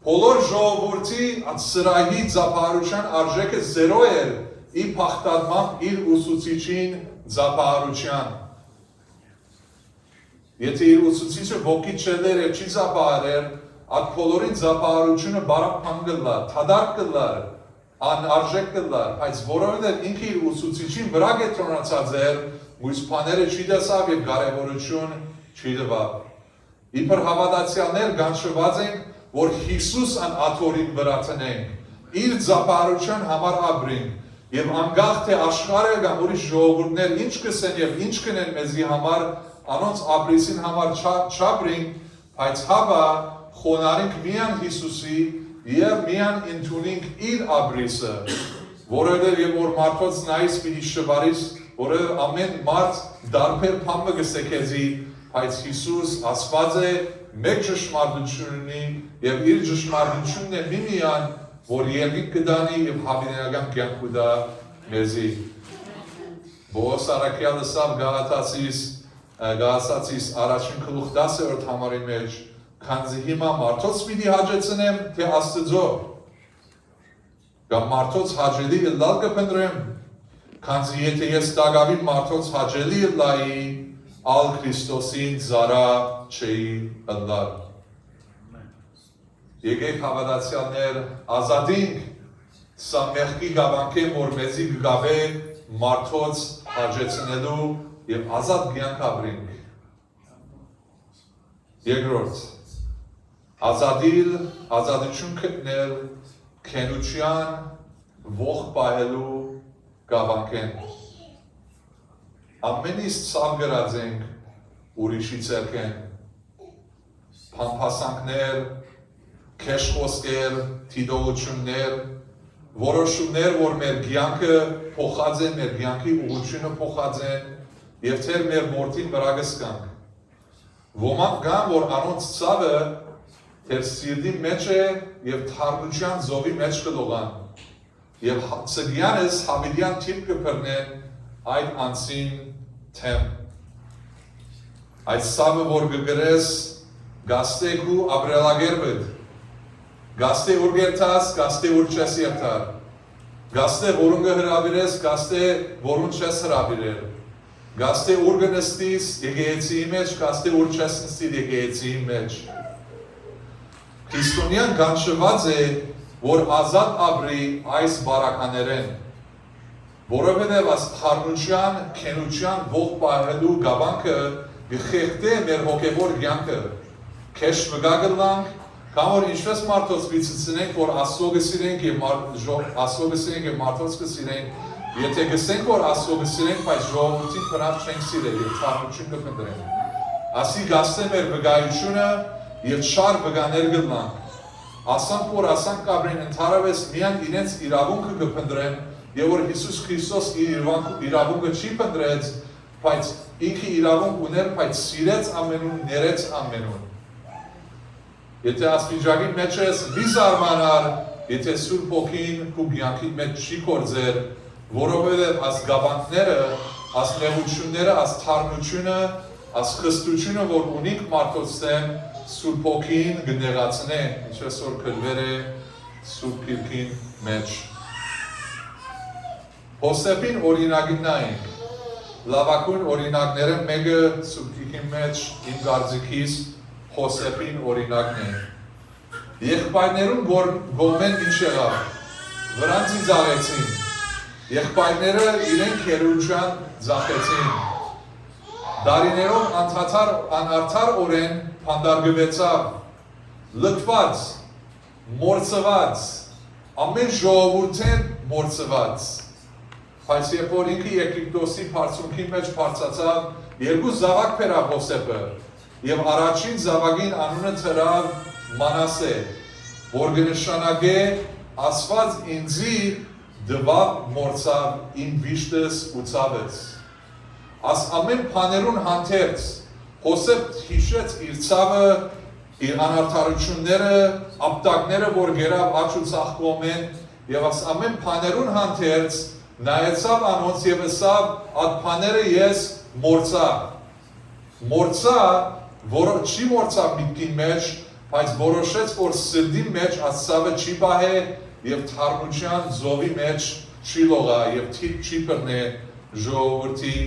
Բոլոր ժողովրդի այդ սրահի ծափահարության արժեքը 0 էր ի փախտadmամբ իր ուսուցիչին ծափահարության։ Եթե իր ուսուցիչը ոտքի չելեր եւ չի ծափահարել, այդ բոլորի ծափահարությունը բարապան կլա, թադարկ կլա, անարժեք կլար, բայց որովհետև ինքը իր ուսուցիչին վրա կենտրոնացած էր, մյուս բաները չի տեսավ եւ կարեւորություն չի տվավ։ Իբր հավատացյալներ կանչված ենք, որ Հիսուս ան աթորին վրա տնենք, իր ծափահարության համար ապրենք եւ անկախ թե աշխարհը կամ ուրիշ ժողովուրդներ ինչ կսեն եւ ինչ կնեն մեզի համար, անոնց ապրեսին համար չապրենք, բայց հավա խոնարհենք միան Հիսուսի եւ միան ընդունենք իր ապրեսը, որովհետեւ եւ որ մարդոց նայես պիտի շվարիս, որովհետեւ ամեն մարդ դարբեր բան կսեքեզի, բայց Հիսուս ասված է մեկ ճշմարտություն ունի եւ իր ճշմարտությունն է միմիան, որ երկինք կդանի եւ հավիտենական կյանք կդա մեզի։ Բոս արաքյալը սավ Գաղատացիս առաջին գլուխ 10-րդ համարի մեջ քանզի հիմա մարդոց պիտի հաջեցնեմ, թե Աստծո, կամ մարդոց հաջելի լալ կփնտրեմ, քանզի եթե ես տագավի մարդոց հաջելի լայի, ալ Քրիստոսին զարա չէի ըլլար։ Եկեք հավատացյալներ ազատինք, սա մեղքի գավանքեմ, որ մեզի գավե մարդոց հաջեցնելու եւ ազատ կյանք ապրենք։ Երկրորդ, ազատություն գտնել քենության ող պահելու գավանքեն։ Ամենից ցավ գրած ենք ուրիշի ցերքեն։ Փամփասանքներ, քեշ խոսքեր, թիդողություններ, որոշումներ, որ մեր կյանքը փոխած են, մեր կյանքի ուղղությունը փոխած են եւ թեր մեր մորթին վրա կսկանք։ Ոմանք կան, որ անոնց ցավը թեր սիրտի մեջ է եւ թարմության զովի մեջ կլողան։ Եվ ծգյանս հավիդյան թիպ կպրնեն այդ անցին թեմ։ Այդ ցավը, որ կգրես գաստեք ու ապրելագերբդ, գաստե ուր գերտաս, գաստե ուր չես երթար, գաստե որուն կհրավիրես, գաստե որուն չես հրավիրել, գաստե ուր կնստիս եկեղեցիի մեջ, գաստե ուր չես նստիր եկեղեցիի մեջ։ Քրիստոնյան կանչված է, որ ազատ ապրի այս բարականերեն, որովհետև այս խառնության, քենության ող պահելու գավանքը գխեղտե մեր հոգևոր կյանքը, քեշ վգա գլանք, կամ որ ինչպես մարդոց վիցցնենք, որ Աստծո կսիրենք եւ մարդոց կսիրենք, եթե գսենք, որ Աստծո կսիրենք, բայց ժողովրդին բնավ չենք սիրել եւ թարմություն կփնտրենք։ Ասի գաստե մեր վգայությունը եւ շար վգաներ գլանք։ Ասանք, որ ասանք կաբրեն ընդհանրապես միան իրենց իրավունքը կփնտրեն եւ որ Հիսուս Քրիստոս իրավունքը չի փնտրեց, բայց ինքը իրավունք ուներ, բայց սիրեց ամենուն, ներեց ամենուն։ Եթե ասպիջակի մեջ ես մի զարմանար, եթե Սուրբ Հոգին քու կյանքի մեջ չի գործեր, որովհետև աս գավանքները, աս նեղությունները, աս թարմությունը, աս խստությունը, որ ունիք մարդոց դեմ, Սուրբ Հոգին կնեղացնե, ինչպես որ գրվել է Սուրբ Գիրքին մեջ։ Հոսեփին օրինակին նայենք, լավագույն օրինակները մեկը Սուրբ Գիրքին մեջ իմ կարծիքից Հոսեփին օրինակն է։ Եղբայրներուն գոմեն ինչ եղավ, վրան ծիծաղեցին, եղբայրները իրեն քերուչան ձախեցին, դարիներով անարդար օրեն փանդարգվեցավ, լքված, մորցված, ամեն ժողովուրդեն մորցված, բայց երբ որ ինքը Եգիպտոսի բարձունքի մեջ բարձացավ, երկու զավակ բերավ Հոսեփը, եւ առաջին զավակին անունը թրավ Մանասե, որ կնշանակե Աստված ինձի դվավ մորցավ իմ վիշտս ու ցավս։ Աս ամեն բաներուն հանդերձ Հոսեփ հիշեց իր ցավը, իր անարդարությունները, ապտակները, որ գերավ աճ ու ծաղկոմեն, եւ աս ամեն բաներուն հանդերձ նայեցավ անոնց եւ ասավ, «Այդ բաները ես մորցա»։ Մորցա, որը չի մորցավ միտքի մեջ, բայց որոշեց, որ սրդի մեջ ասավը չի պահե եւ թարմության զովի մեջ չի լողա եւ թիթ չի բռնե ժողովրդի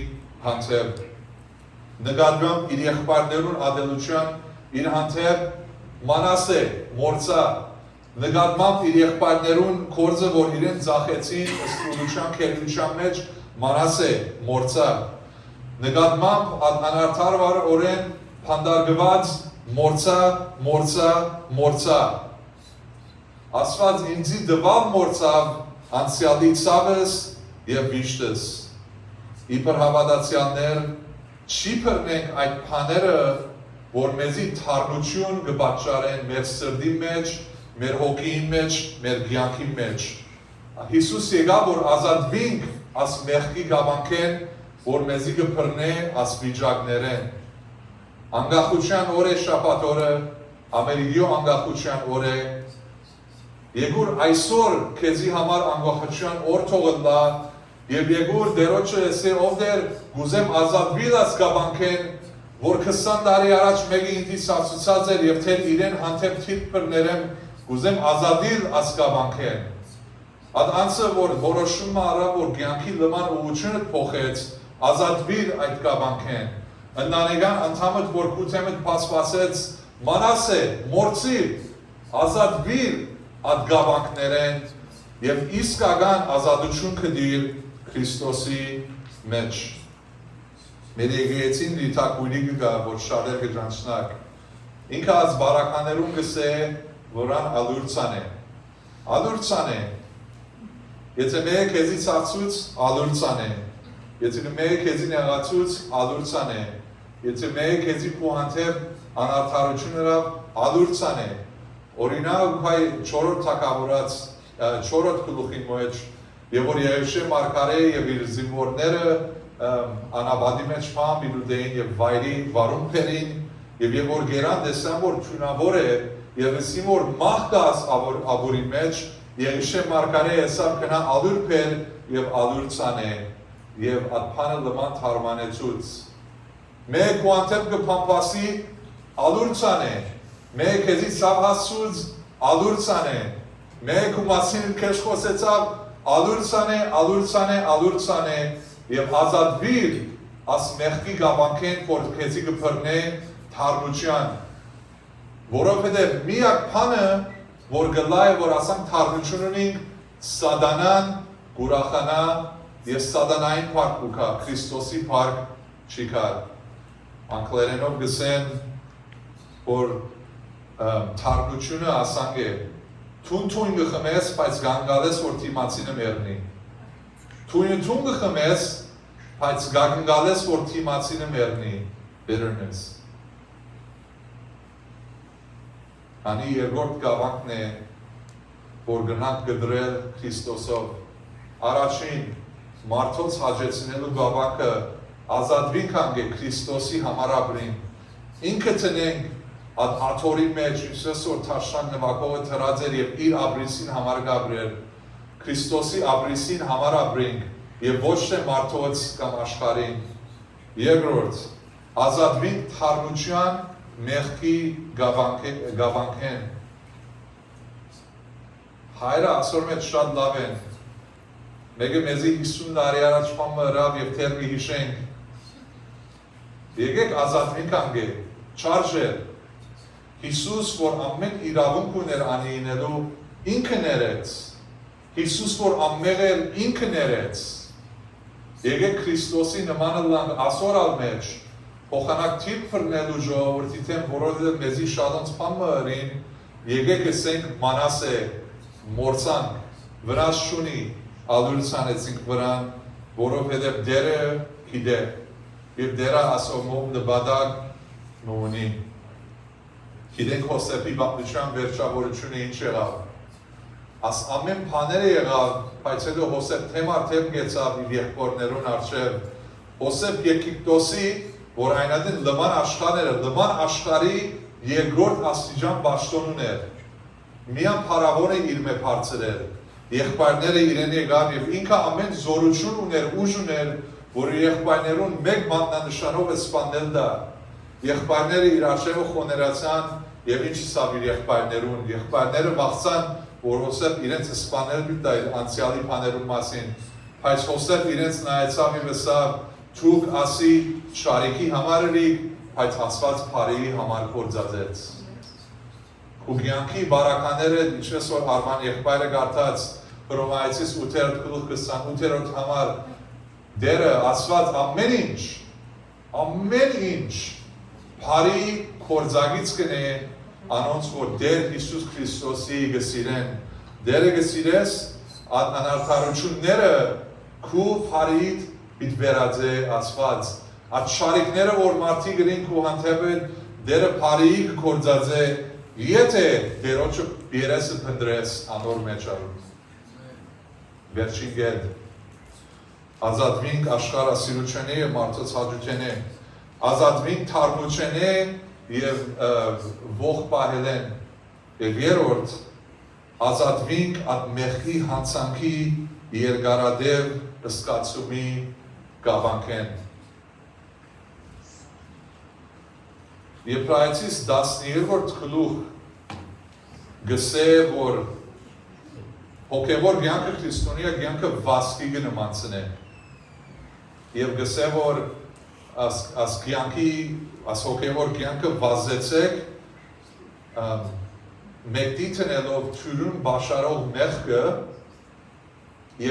հանդեպ։ Նկատմամբ իր եղբայրներուն ադելության իր հանդեպ Մանասե մորցա, նկատմամբ իր եղբայրներուն կորձը, որ իրեն ձախեցին ըստ քերության մեջ Մանասե մորցա, նկատմամբ անարդար օրեն փանդարգված մորցա, Աստված ինձի դվավ մորցավ անցյալի ցավս եւ վիշտս։ Իբր հավատացյալներ չի բռնենք այդ բաները, որ մեզի թարմություն կպատճառեն մեր սրդի մեջ, մեր հոգիի մեջ, մեր կյանքի մեջ։ Հիսուս եկավ, որ ազատվենք աս մեղքի գավանքեն, որ մեզի կբռնե աս վիճակներեն։ Անկախության օր է շաբաթ օրը, ամերիկյո անկախության օր է։ Եկուր այսօր քեզի համար անկախության օր թողնա, եւ եկուր դերոջը ասե ով դեր գուզեմ ազատվիլ աս գավանքեն, որ 20 տարի առաջ մեկը ինձ ասացած էր եւ թե իրեն հանդեպ թիթ բռներեմ, գուզեմ ազատիլ աս գավանքեն։ Այդ անձը որ որոշում արավ, որ կյանքի լման ուղղությունը փոխեց, ազատվիլ այդ գավանքեն։ Ընտանեկան անդամդ, որ կութեմդ պասպասեց, Մանասե, մորցիր, ազատվիր այդ գավանքներեն եւ իսկական ազատություն կդիր Քրիստոսի մեջ։ Մեր եկեղեցին դիտակույնի կգա, որ շատեր կճանչնակ։ Ինքը այս բարականերուն կսե, որան ալուրցան է։ Ալուրցան է։ Եթե մեկը քեզի ցածուց, ալուրցան է։ Եթե մեկը քեզի նեղացուց, ալուրցան է։ Եթե մեկը քեզի փոխանցებ անարդարությունները, ալուրցան է։ Օրինակ հայ 4-րդ թագավորած 4-րդ գլուխի մեջ, եւ որ Երեշե մարգարե եւ իր զինվորները անաբադի մեջ փամ իլուդեին եւ վայրի վարում փերին եւ որ գերան դեսան որ ճունավոր է եւ ասին որ մախկաս աբորի մեջ Երեշե մարգարե ասավ կնա ալուր փեր եւ ալուր ցանե եւ ադփանը լման թարմանեցուց մեկ wanted կփամփասի ալուր ցանե մեկ էզի սավհասուց ալուր ցանե մեկ ումասին քեշ խոսեցավ ալուր ցանե եւ ազատվիր աս մեղքի գավանքեն որ քեզի կփռնե թարմության որովհետեւ միակ բանը որ գլայ որ ասամ թարմություն ունենք սադանան գուրախանա եւ սադանային փառք ուքա Քրիստոսի փառք չի կար անգլերենով գսեն որ թարմությունը ասանք է Թուն գխմես, բայց գանգալես, որ թիմացինը մերնի։ Թուն գխմես, բայց գանգալես, որ թիմացինը մերնի, bitterness։ Անի երկրորդ գավանքն է, որ գնանք գդրել Քրիստոսով։ Առաջին մարդոց հաջեցնելու գավանքը ազատվինք անգե Քրիստոսի համար ապրին։ Ինքը տնենք Ad աթորի մեջ ինչպես որ Թաշան նվակողը թրած էր եւ իր ապրիսին համար գաբրել Քրիստոսի ապրիսին համար ապրենք եւ ոչ թե մարդոց կամ աշխարհին երկրորդ ազատվենք թարմության մեղքի գավանքեն հայրը ասոր մեջ շատ լավ են մեկը մեզի 50 տարի առաջ պամը հրավ եւ թեր մի հիշենք եկեք ազատվենք անգե չարժեր Հիսուս որ ամեն իրավունք ուներ անիինելու ինքը ներեց Հիսուս որ ամեղել ինքը ներեց եկեք Քրիստոսի նմանը լանգ ասորալ մեջ հոխանակ թիպ պրնելու ժողովրդի թեմ որովհետև մեզի շատոնց պամը հրին եկեք ասենք մանասե մորցանք վրաս շունի ալուրցանեցինք վրան որովհետև դերը գիտե եւ դերը ասոմով նպատակ նունի գիտենք Հոսեփի բապնության վերջավորությունը ինչ եղավ աս ամեն բաները եղավ բայց հետո Հոսեփ թեմար թեմ գեցավ իր եղբորներուն արչև Հոսեփ Եգիպտոսի որ այնադեն լման աշխարհները լման աշխարհի երկրորդ աստիճան պաշտոն ուներ միան փարավոնը իր մեջ բարձրել եղբայրները իրեն եկան եւ ինքը ամեն զորություն ուներ ուժ ուներ որ եղբայրներուն մեկ մատնանշանով սպանել դա եղբայրները իր արժեվը խոներացան եւ ինչ սավ իր եղբայրները վախցան որ Հոսեփ իրենց սպանել դիտա իր անցյալի բաներուն մասին բայց Հոսեփ իրենց նայեցավ եւ ասավ թուք ասի շարիկի համար էլիկ բայց Աստված բարի համար կործածեց Քուգյանքի բարականները ինչպես որ Արման եղբայրը գարտած Հռոմայացիս 8-րդ գլուխ 28-րդ համար դերը Աստված ամեն ինչ բարի կործագից կնե անոնց որ դեր Հիսուս Քրիստոսի գսիրեն դերը գսիրես անարդարությունները քու բարիդ պիտ վերածե Աստված այդ շարիկները որ մարդի գրին քու հանդեպ դերը բարի կործածե եթե դերոջը երեսը փնդրես անոր մեջ վերջին գետ ազատվինք աշխարհասիրությունի եւ մարդոց հաճույքենի ազատվինք թարմությունի եւ ող պահելեն եւ երրորդ ազատվինք այդ մեղքի հանցանքի երկարադեպ զգացումի գավանքեն Եբրայեցիս 13-րդ գլուխ գսե որ հոգևոր կյանքը քրիստոնյա կյանքը վասկի կնմանցնե եւ գսե որ as կյանքի as հոգևոր կյանքը վազեցեք մեկդի տնելով թյուրուն բաշարող մեղքը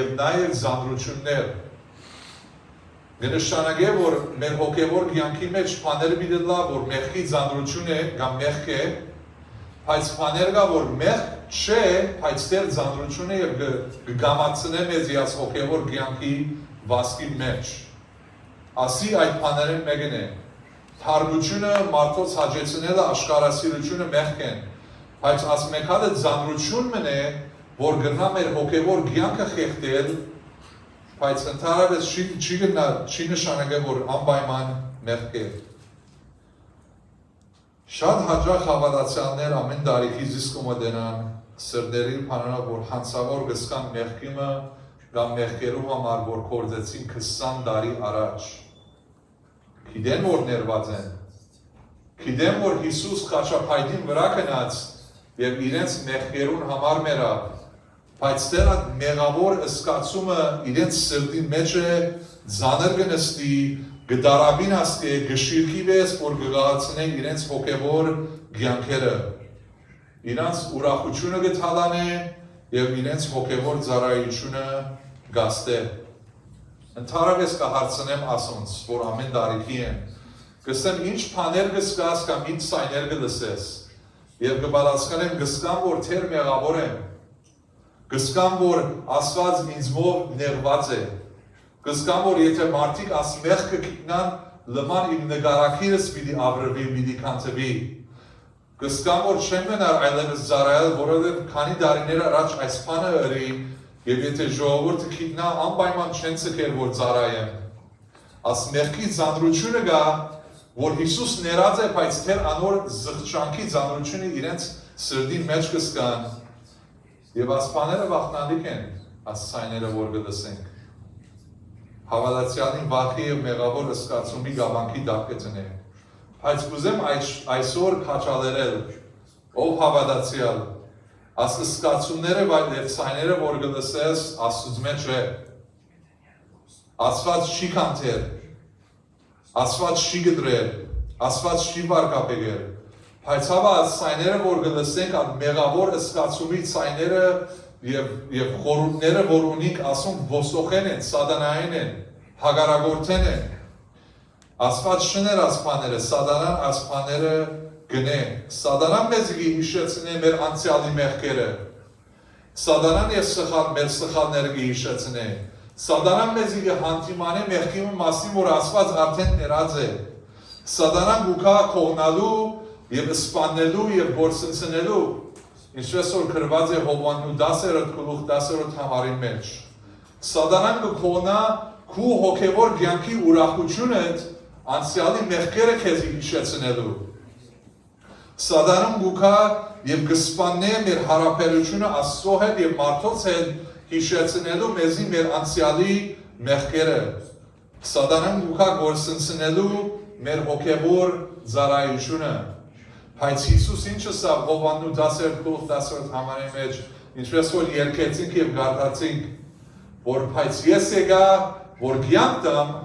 եւ նաեւ զանդրություններ Նշանակե որ մեր հոգևոր կյանքի մեջ բաներ մի դլա որ մեղքի զանդրություն է կամ մեղք է բայց բաներ կա որ մեղք չէ բայց դեր զանդրություն է եւ կգամացնե մեզ իաս հոգևոր կյանքի վասկի մեջ ասի այդ բաները մեկն է թարմությունը մարդոց հաջեցնելը աշխարհասիրությունը մեղք են բայց աս մեկ հատ զանդրություն մնե որ գնա մեր հոգևոր կյանքը խեղդել Բայց ընդհանրապես չի նշանակե, որ անպայման մեղք է։ Շատ հաճախ հավատացյալներ ամեն տարիքի զիսկումը դենան սրդերի բանանով, որ հանցավոր գսկան մեղքիմը կամ մեղքերու համար, որ կործեցին 20 տարի առաջ։ Գիտեն, որ ներված են։ Գիտեն, որ Հիսուս խաչապայտին վրա կնաց և իրենց մեղքերուն համար մերավ Բայց դեր այդ մեղավոր ըսկացումը իրենց սրտի մեջ է ձաներ կնստի, գդարաբին ասկե, գշիրքի վես, որ գղացնե իրենց հոգևոր գյանքերը։ Իրենց ուրախությունը գթալան է և իրենց հոգևոր ծառայությունը գաստե։ Ընդհանրապես կհարցնեմ ասոնց, որ ամեն տարիքի են։ Գստեմ ինչ բաներ գսկաս կամ ինչ սայներ գլսես և գբալացկանեմ գսկամ, որ թեր մեղավոր եմ Գսկամ, որ ասված ինձմով ներված է, գսկամ, որ եթե մարդիկ աս մեղքը կիտնան, լման իմ նգարակիրս պիտի ավրվի, պիտի կանցվի, գսկամ, որ չեմ մնար այլևս ծառայել, որովհետև քանի դարիներ առաջ այս բանը հրի, և եթե ժողովուրդը կիտնա, անպայման չեն ցկեր, որ ծառայեմ, աս մեղքի ծանրությունը գա, որ Հիսուս ներած է, բայց թեր անոր զղջանքի ծանրությունը իրենց սրդի մեջ կսկան, եւ ասպաները վախնալիք են, ասցայները որ գլսենք, հավատացյալին վախի եւ մեղավոր ըսկացումի գավանքի դակեցնե, բայց կուզեմ այսօր քաչալերել, ով հավատացյալ, աս ըսկացումները եւ ցայները որ գլսես Աստծո մեջ է, Աստված չի կանթեր, Աստված չի գդրել, Աստված չի վարկապեգել, բայց հավա ցայները որ գլսենք այդ մեղավոր ըսկացումի ցայները եւ խորհուրդները որ ունենք ասում ոսոխեն են, սատանային են, հագարագործեն են, Աստված շներ ասպաները, սատանան ասպաները գնե, սատանան մեզ հիշեցնե մեր անցյալի մեղքերը, սատանան եւ մեր սխալները հիշեցնե, սատանան մեզ հանդիմանե մեղքի մասին, որ Աստված արդեն ներած է, սատանան գուքա կողնալու եւ սպանելու եւ գործընծնելու, ինչպես որ գրված է Հովհաննու 10-րդ գլուխ 10-րդ համարի մեջ, սատանան կողնա քու հոգեվոր կյանքի ուրախությունը անցյալի մեղքերը քեզ հիշեցնելու, Սատանան գուքա եւ կսպաննե մեր հարաբերությունը Աստծո հետ եւ մարդոց հետ հիշեցնելու մեզի մեր անցյալի մեղքերը, Սատանան գուքա գործընծնելու մեր հոգեվոր ծառայությունը, բայց Հիսուս ինչը սա Հովհաննու 10-րդ համարի մեջ, ինչպես որ երկեցինք եւ գարտացինք, որ բայց ես եկա, որ կյանք տամ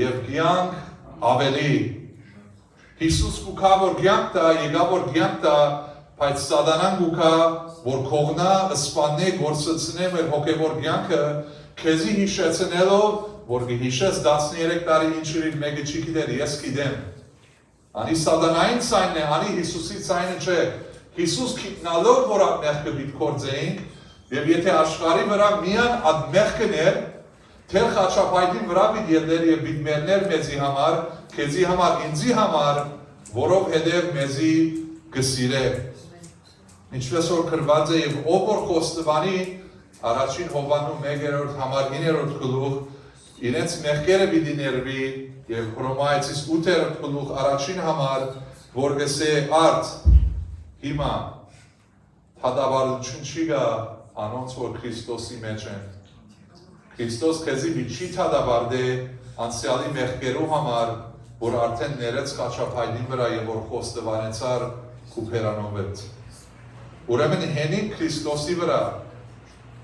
եւ կյանք ավելի Հիսուս գուքա որ կյանք տա, եկա որ կյանք տա, բայց սատանան գուքա որ կողնա, սպաննե, գործընծնե մեր հոգևոր կյանքը, քեզի հիշեցնելով, որ հիշես 13 տարի ինչրին մեկը չի գիտեր, ես գիտեմ։ Անի սատանային ցայնն է, անի Հիսուսի ցայնը չէ։ Հիսուս գիտնալով որ այդ մեղքը պիտի կործեինք, եւ եթե աշխարհի վրա միան այդ մեղքն էր, թեր խաչապայտին վրա պիտի ելներ եւ պիտի մեռներ մեզի համար, քեզի համար, ինձի համար, որովհետև մեզի գսիրե։ Ինչպես որ գրված է եւ ով որ խոստովանի առաջին Հովհաննու 1-րդ համար 9-րդ գլուխ իրենց մեղքերը պիտի ներվի եւ Հռոմայացիս 8-րդ գլուխ առաջին համար որ գսե արդ հիմա թադավարություն չի գա անոնց որ Քրիստոսի մեջ են Քրիստոս քեզի չի թադավարդե անցյալի մեղքերու համար որ արդեն ներեց խաչապայտին վրա եւ որ խոստովանեցար քուփերանով հետ ուրեմն հենին Քրիստոսի վրա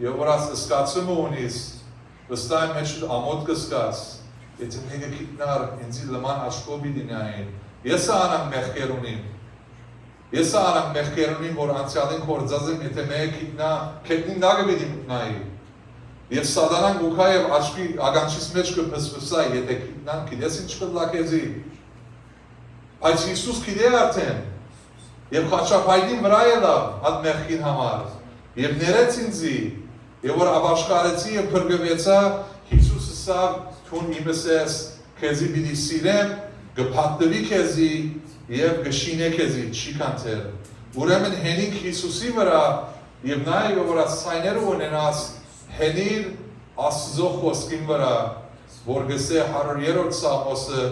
եւ որ ասկացումը ունիս վստահ մեջ ամոթ կսկաս եթե մեկը գիտնար ինձի լման աշխով դինային ես անամ մեղքեր ունիմ ես անամ մեղքեր ունիմ որ անցյալին կործած եմ եթե մեկը գիտնա քետնին դագը պիտի մտնայի Եվ սատանան գուքա եւ աչքի ագանչից մեջ կփսփսա եթե գիտնան գիտես ինչ կլակեզի Բայց Հիսուս գիտե արդեն եւ խաչապայտին վրա ելա այդ մեղքին համար եւ ներեց ինձի եւ որ ապաշխարեցի եւ փրկվեցա Հիսուսը սա թուն իմսես քեզի պիտի սիրեմ գփաթվի քեզի եւ գշինե քեզի չի կանթեր ուրեմն հենիկ Հիսուսի վրա եւ նաեւ որ ասայները ունենաս հենիր Աստծո խոսքին վրա որ գսե 100-րդ Սամոսը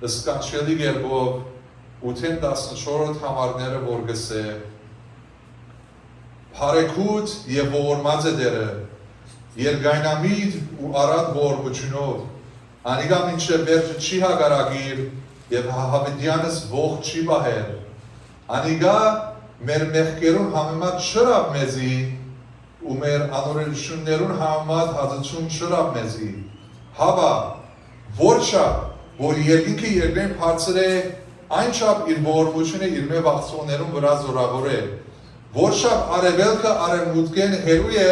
սկանչելի գերբով 8-14 համարները որ գսե Փարեքուտ եւ ողորմած է դերը Երգայնամիտ ու արատ ողորմությունով Անիգա մինչև վերջը չի հագարագիր եւ հավիտյանս ողջ չի բահել Անիգա մեր մեղքերուն համեմատ շրավ մեզի ու մեր անօրենություններուն համեմատ հազացում շրավ մեզի հավա որ չափ որ երկինքը երկրեն բարձր է այն չափ իր ողորմությունը իր մեր վախցողներուն վրա զորավոր է որ չափ արևելքը արևմուտքեն հերու է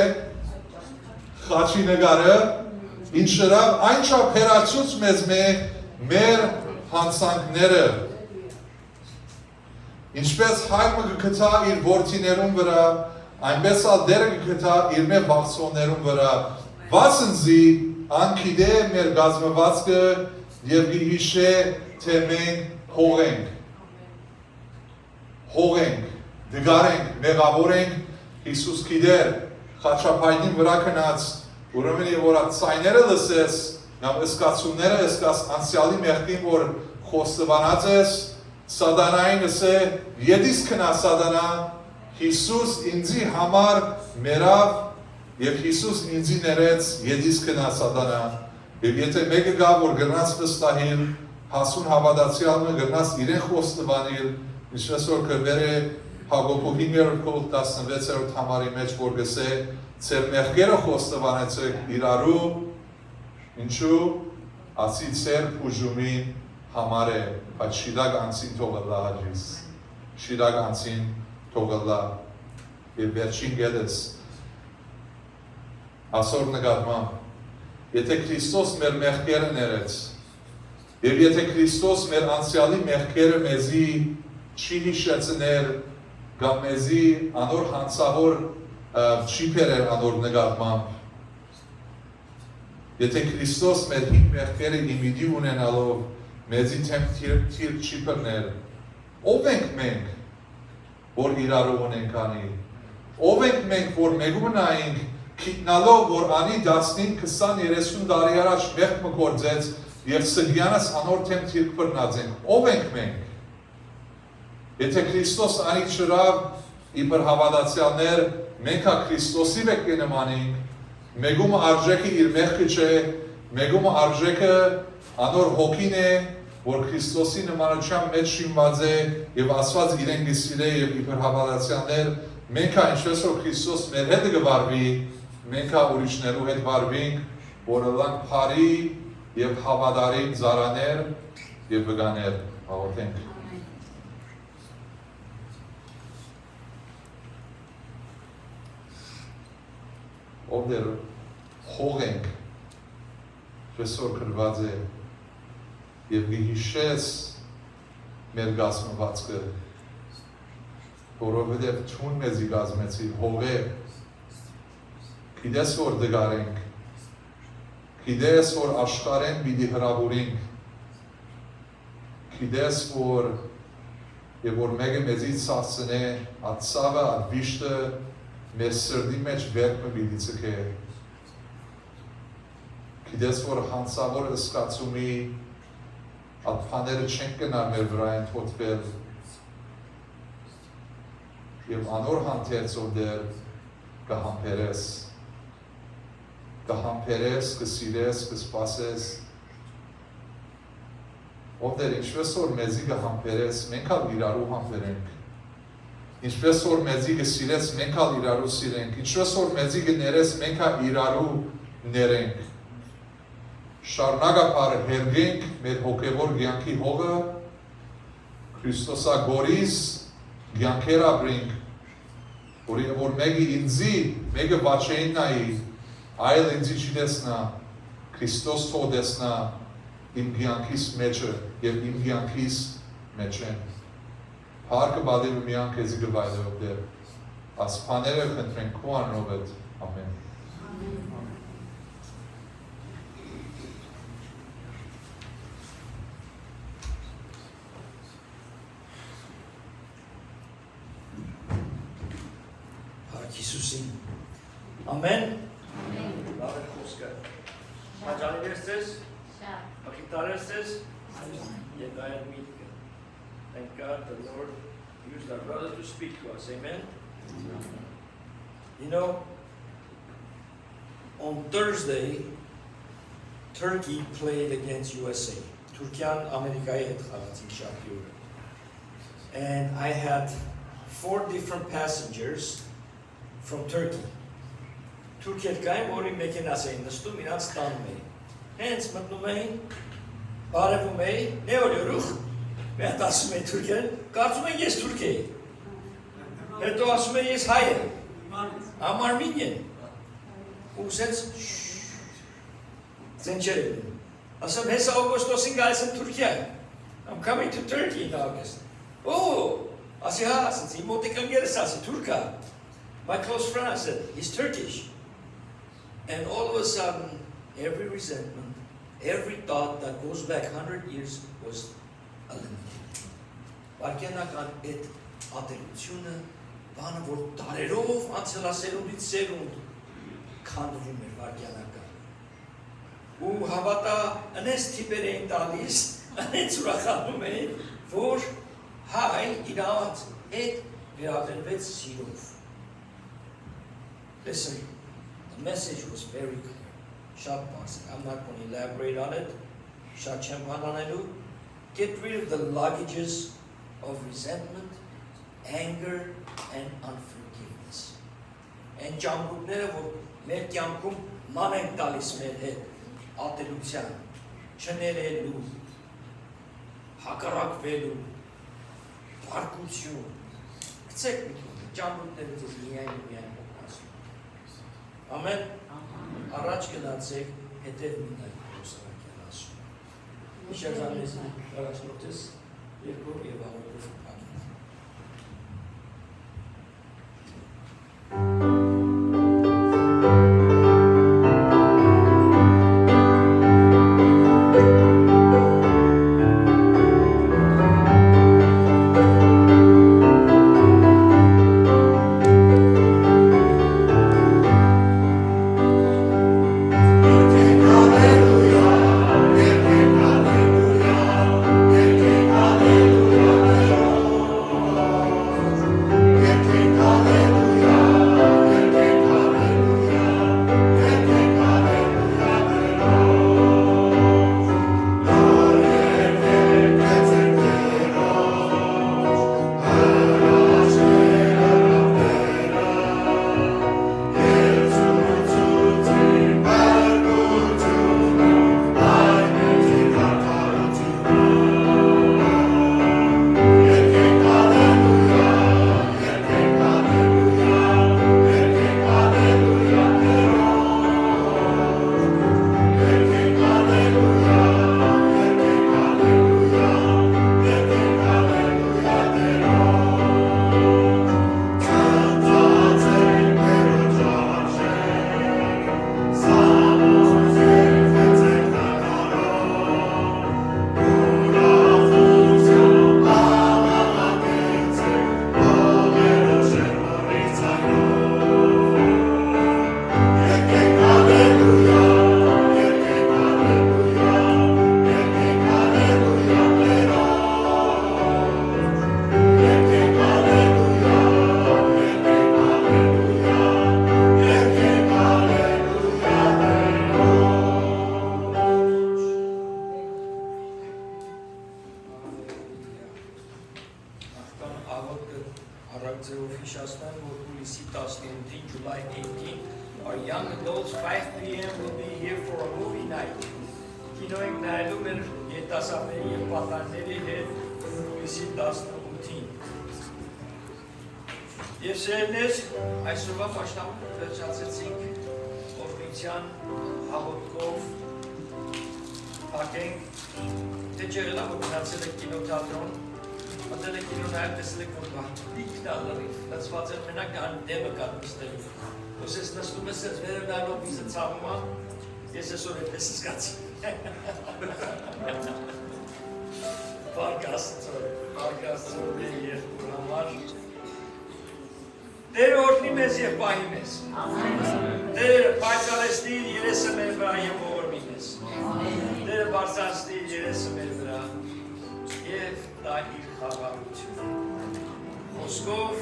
խաչի նկարը ինչ շրավ այն չափ հեռացուց մեզ մեր հանցանքները ինչպես հայրը կգտա իր որդիներուն վրա այնպես ալ դերը կգտա իր մեր վախցողներուն վրա վասնզի անկիդե մեր գազմվածքը եւ գիշե թե մենք հողենք դգարենք մեղավորենք Հիսուս գիտեր խաչապայտին վրա քնած ուրեմն եւ որ այդ ցայները լսես նամ ըսկացումները ըսկաս անցյալի մեղքին որ խոստովանած ես սատանային ասե յետիս քնա սատանա Հիսուս ինձի համար մերավ եւ Հիսուս ինձի ներեց յետիս քնա սատանա եւ եթե մեկը գա որ գնաց վստահիլ հասուն հավատացյալը գնաց իրեն խոստովանել ինչպես որ կվերը Հակոբոյի 5:16 համարի մեջ որ գսե ծեր մեղքերը խոստովանեցեք իրարու ինչու ասի ծեր բուժումին համար է բայց շիդակ անցին թողլա հաջիս շիդակ անցին թողլա եւ վերջին գեդես ասոր նկատմամբ եթե Քրիստոս մեր մեղքերը ներեց եւ եթե Քրիստոս մեր անցյալի մեղքերը մեզի չի հիշեցնել կամ մեզի անոր հանցավոր չի բերել անոր նկատմամբ եթե Քրիստոս մեր հին մեղքերը իմիդի ունենալով մեզի թիր չի բռնել ով ենք մենք որ իրարու ունենք անի ով ենք մենք որ մեգունայինք քիտնալով որ անի 15-20-30 տարի առաջ մեղք մգործեց եւ սգյանս անոր թեմ թիր բռնած ենք ով ենք մենք եթե Քրիստոս անի չրավ իբր հավատացյալներ մենք հա Քրիստոսի վեկ կնմանենք Մեգումը արժեքը իր մեղքը չէ, մեգումը արժեքը անոր հոգին է, որ Քրիստոսի նմանության մեջ շինված է եւ Աստված իրեն գսիրե եւ իբր հավատացյալներ, մենք հա ինչպես որ Քրիստոս մեր հետ գվարվի, մենք հա ուրիշներու հետ վարվենք, որ լանք բարի եւ հավատարիմ զարաներ եւ վգաներ հաղորդենք։ Ով դեր հող ենք, վեսոր կրված է և գիհիշես մեր գազմվածքը, որովհետև թուն մեզի գազմեցի հող է, գիտես որ դգարենք, գիտես որ աշխարեն բիդի հրավուրինք, գիտես որ և որ մեկը մեզի ծացնե, at ծավը, at վիշտը, մեր սրդի մեջ վերքը բիդի ծկե, գիտես որ հանցավոր ըսկացումի at պաները չենք կնար մեր վրա են թոտվել և անոր հանթերցով դեր կհամպերես, կսիրես, կսպասես, ով դեր ինչպես որ մեզի կհամպերես, մենք ալ իրարու համպերենք, ինչպես որ մեզի կսիրես, մենք ալ իրարու սիրենք, ինչպես որ մեզի կներես, մենք ալ իրարու ներենք, շարունակապար հերգենք մեր հոգևոր գյանքի հողը, Քրիստոսագորիս գյանքեր ապրենք, որ մեկի ինձի, մեկը բաչեին նայի, այլ ինձի չի դեսնա, Քրիստոս թող դեսնա իմ գյանքիս մեջը և իմ գյանքիս մեջ են։ Հարկը բադիվ միան կեզի գվայլով դեր, ասպաները խնդրենք քո անունով հետ, ամեն։ Հիսուսին։ Ամեն։ Լավ է խոսքը։ Մաջանիրես ես, ակիտարես ես, և այլ միտքը։ Thank God the Lord used our brother to speak to us. Amen? You know, on Thursday, Turkey played against USA. Türkiyan Amerika'ya հետ խաղացին շամպիոնը. And I had 4 different passengers from Turkey. Թուրքիա կային, որի մեքենաս էին նստում, իրանց տանում էին։ Հենց մտնում էին, բարևում էին, նեոլյորուխ, Մենք ասում են Թուրքիան, կարծում են ես Թուրք էի։ Հետո ասում են ես հայ եմ, ամարմին եմ։ Ու սենց ծենչեր եմ։ Ասում հես ավգոստոսին գալիս եմ Թուրքիա։ I'm coming to Turkey in August. Oh, ասի հա, ասենց իմ մոտիկ ընկերս ասի Թուրքա։ My close friend I said, he's Turkish. And all of a sudden, every resentment, every thought that goes back 100 years was eliminated. Վարկյանական այդ ատելությունը, բանը որ տարերով անցելասերունդից սերունդ քանդվում էր վարկյանական։ Ու հավատա ընես թիպեր էին տալիս, Անից ուրախանում էին, որ հայ իրաց հետ վերաբերվեց սիրով։ Listen, the message was very clear. Շատ բարձ, I'm not going to elaborate on it. Շատ չեմ հանանելու. Get rid of the luggages of resentment, anger, and unforgiveness. Այն ճամբուկները, որ մեր կյանքում ման են տալիս մեր հետ, ատելության, չներելու, հակառակվելու, բարկություն, գցեք միտում, ճամբուկները ձեզ միայն օգնասում։ Ամեն, առաջ գնացեք, հետև մինակ հոսարակյան ասում։ Իշազանես առաջնորդես, երկով և աղորդով ակիտ։ July 18, our young adults, 5 p.m. will be here for a movie night. Kinoing նայելու մեր երիտասարդների և պատանների հետ հուլիսի 18-ին։ Եվ սերներ, այսօրվա պաշտամունքը վերջացեցինք օրհնության հաղորդքով փակենք, թե չեղելա, որ գնացել եք կինոթատրոն, մտել եք կինո նաև տեսել եք, որ բաղթիկն ալրիվ, լծված էր մենակ կան դեմը կան նստելու։ Ոս ես նստում ես ես վերև նայելով վիզը ծաղում ա, ես այսօր էպես զգացի։ Բարգաստծոր երկուր համար։ Տերը օրհնի մեզ և պահի մեզ։ Տերը պայծառեցնի երեսը մեր վրա և ողորմի մեզ։ Տերը բարձրացնի երեսը մեր վրա և տա իր խաղաղությունը։ Խոսքով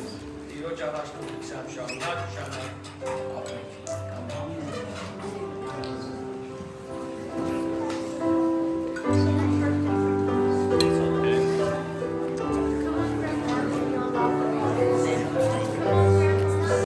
Տիրոջ առաջնորդությամբ շարունակ ապրենք։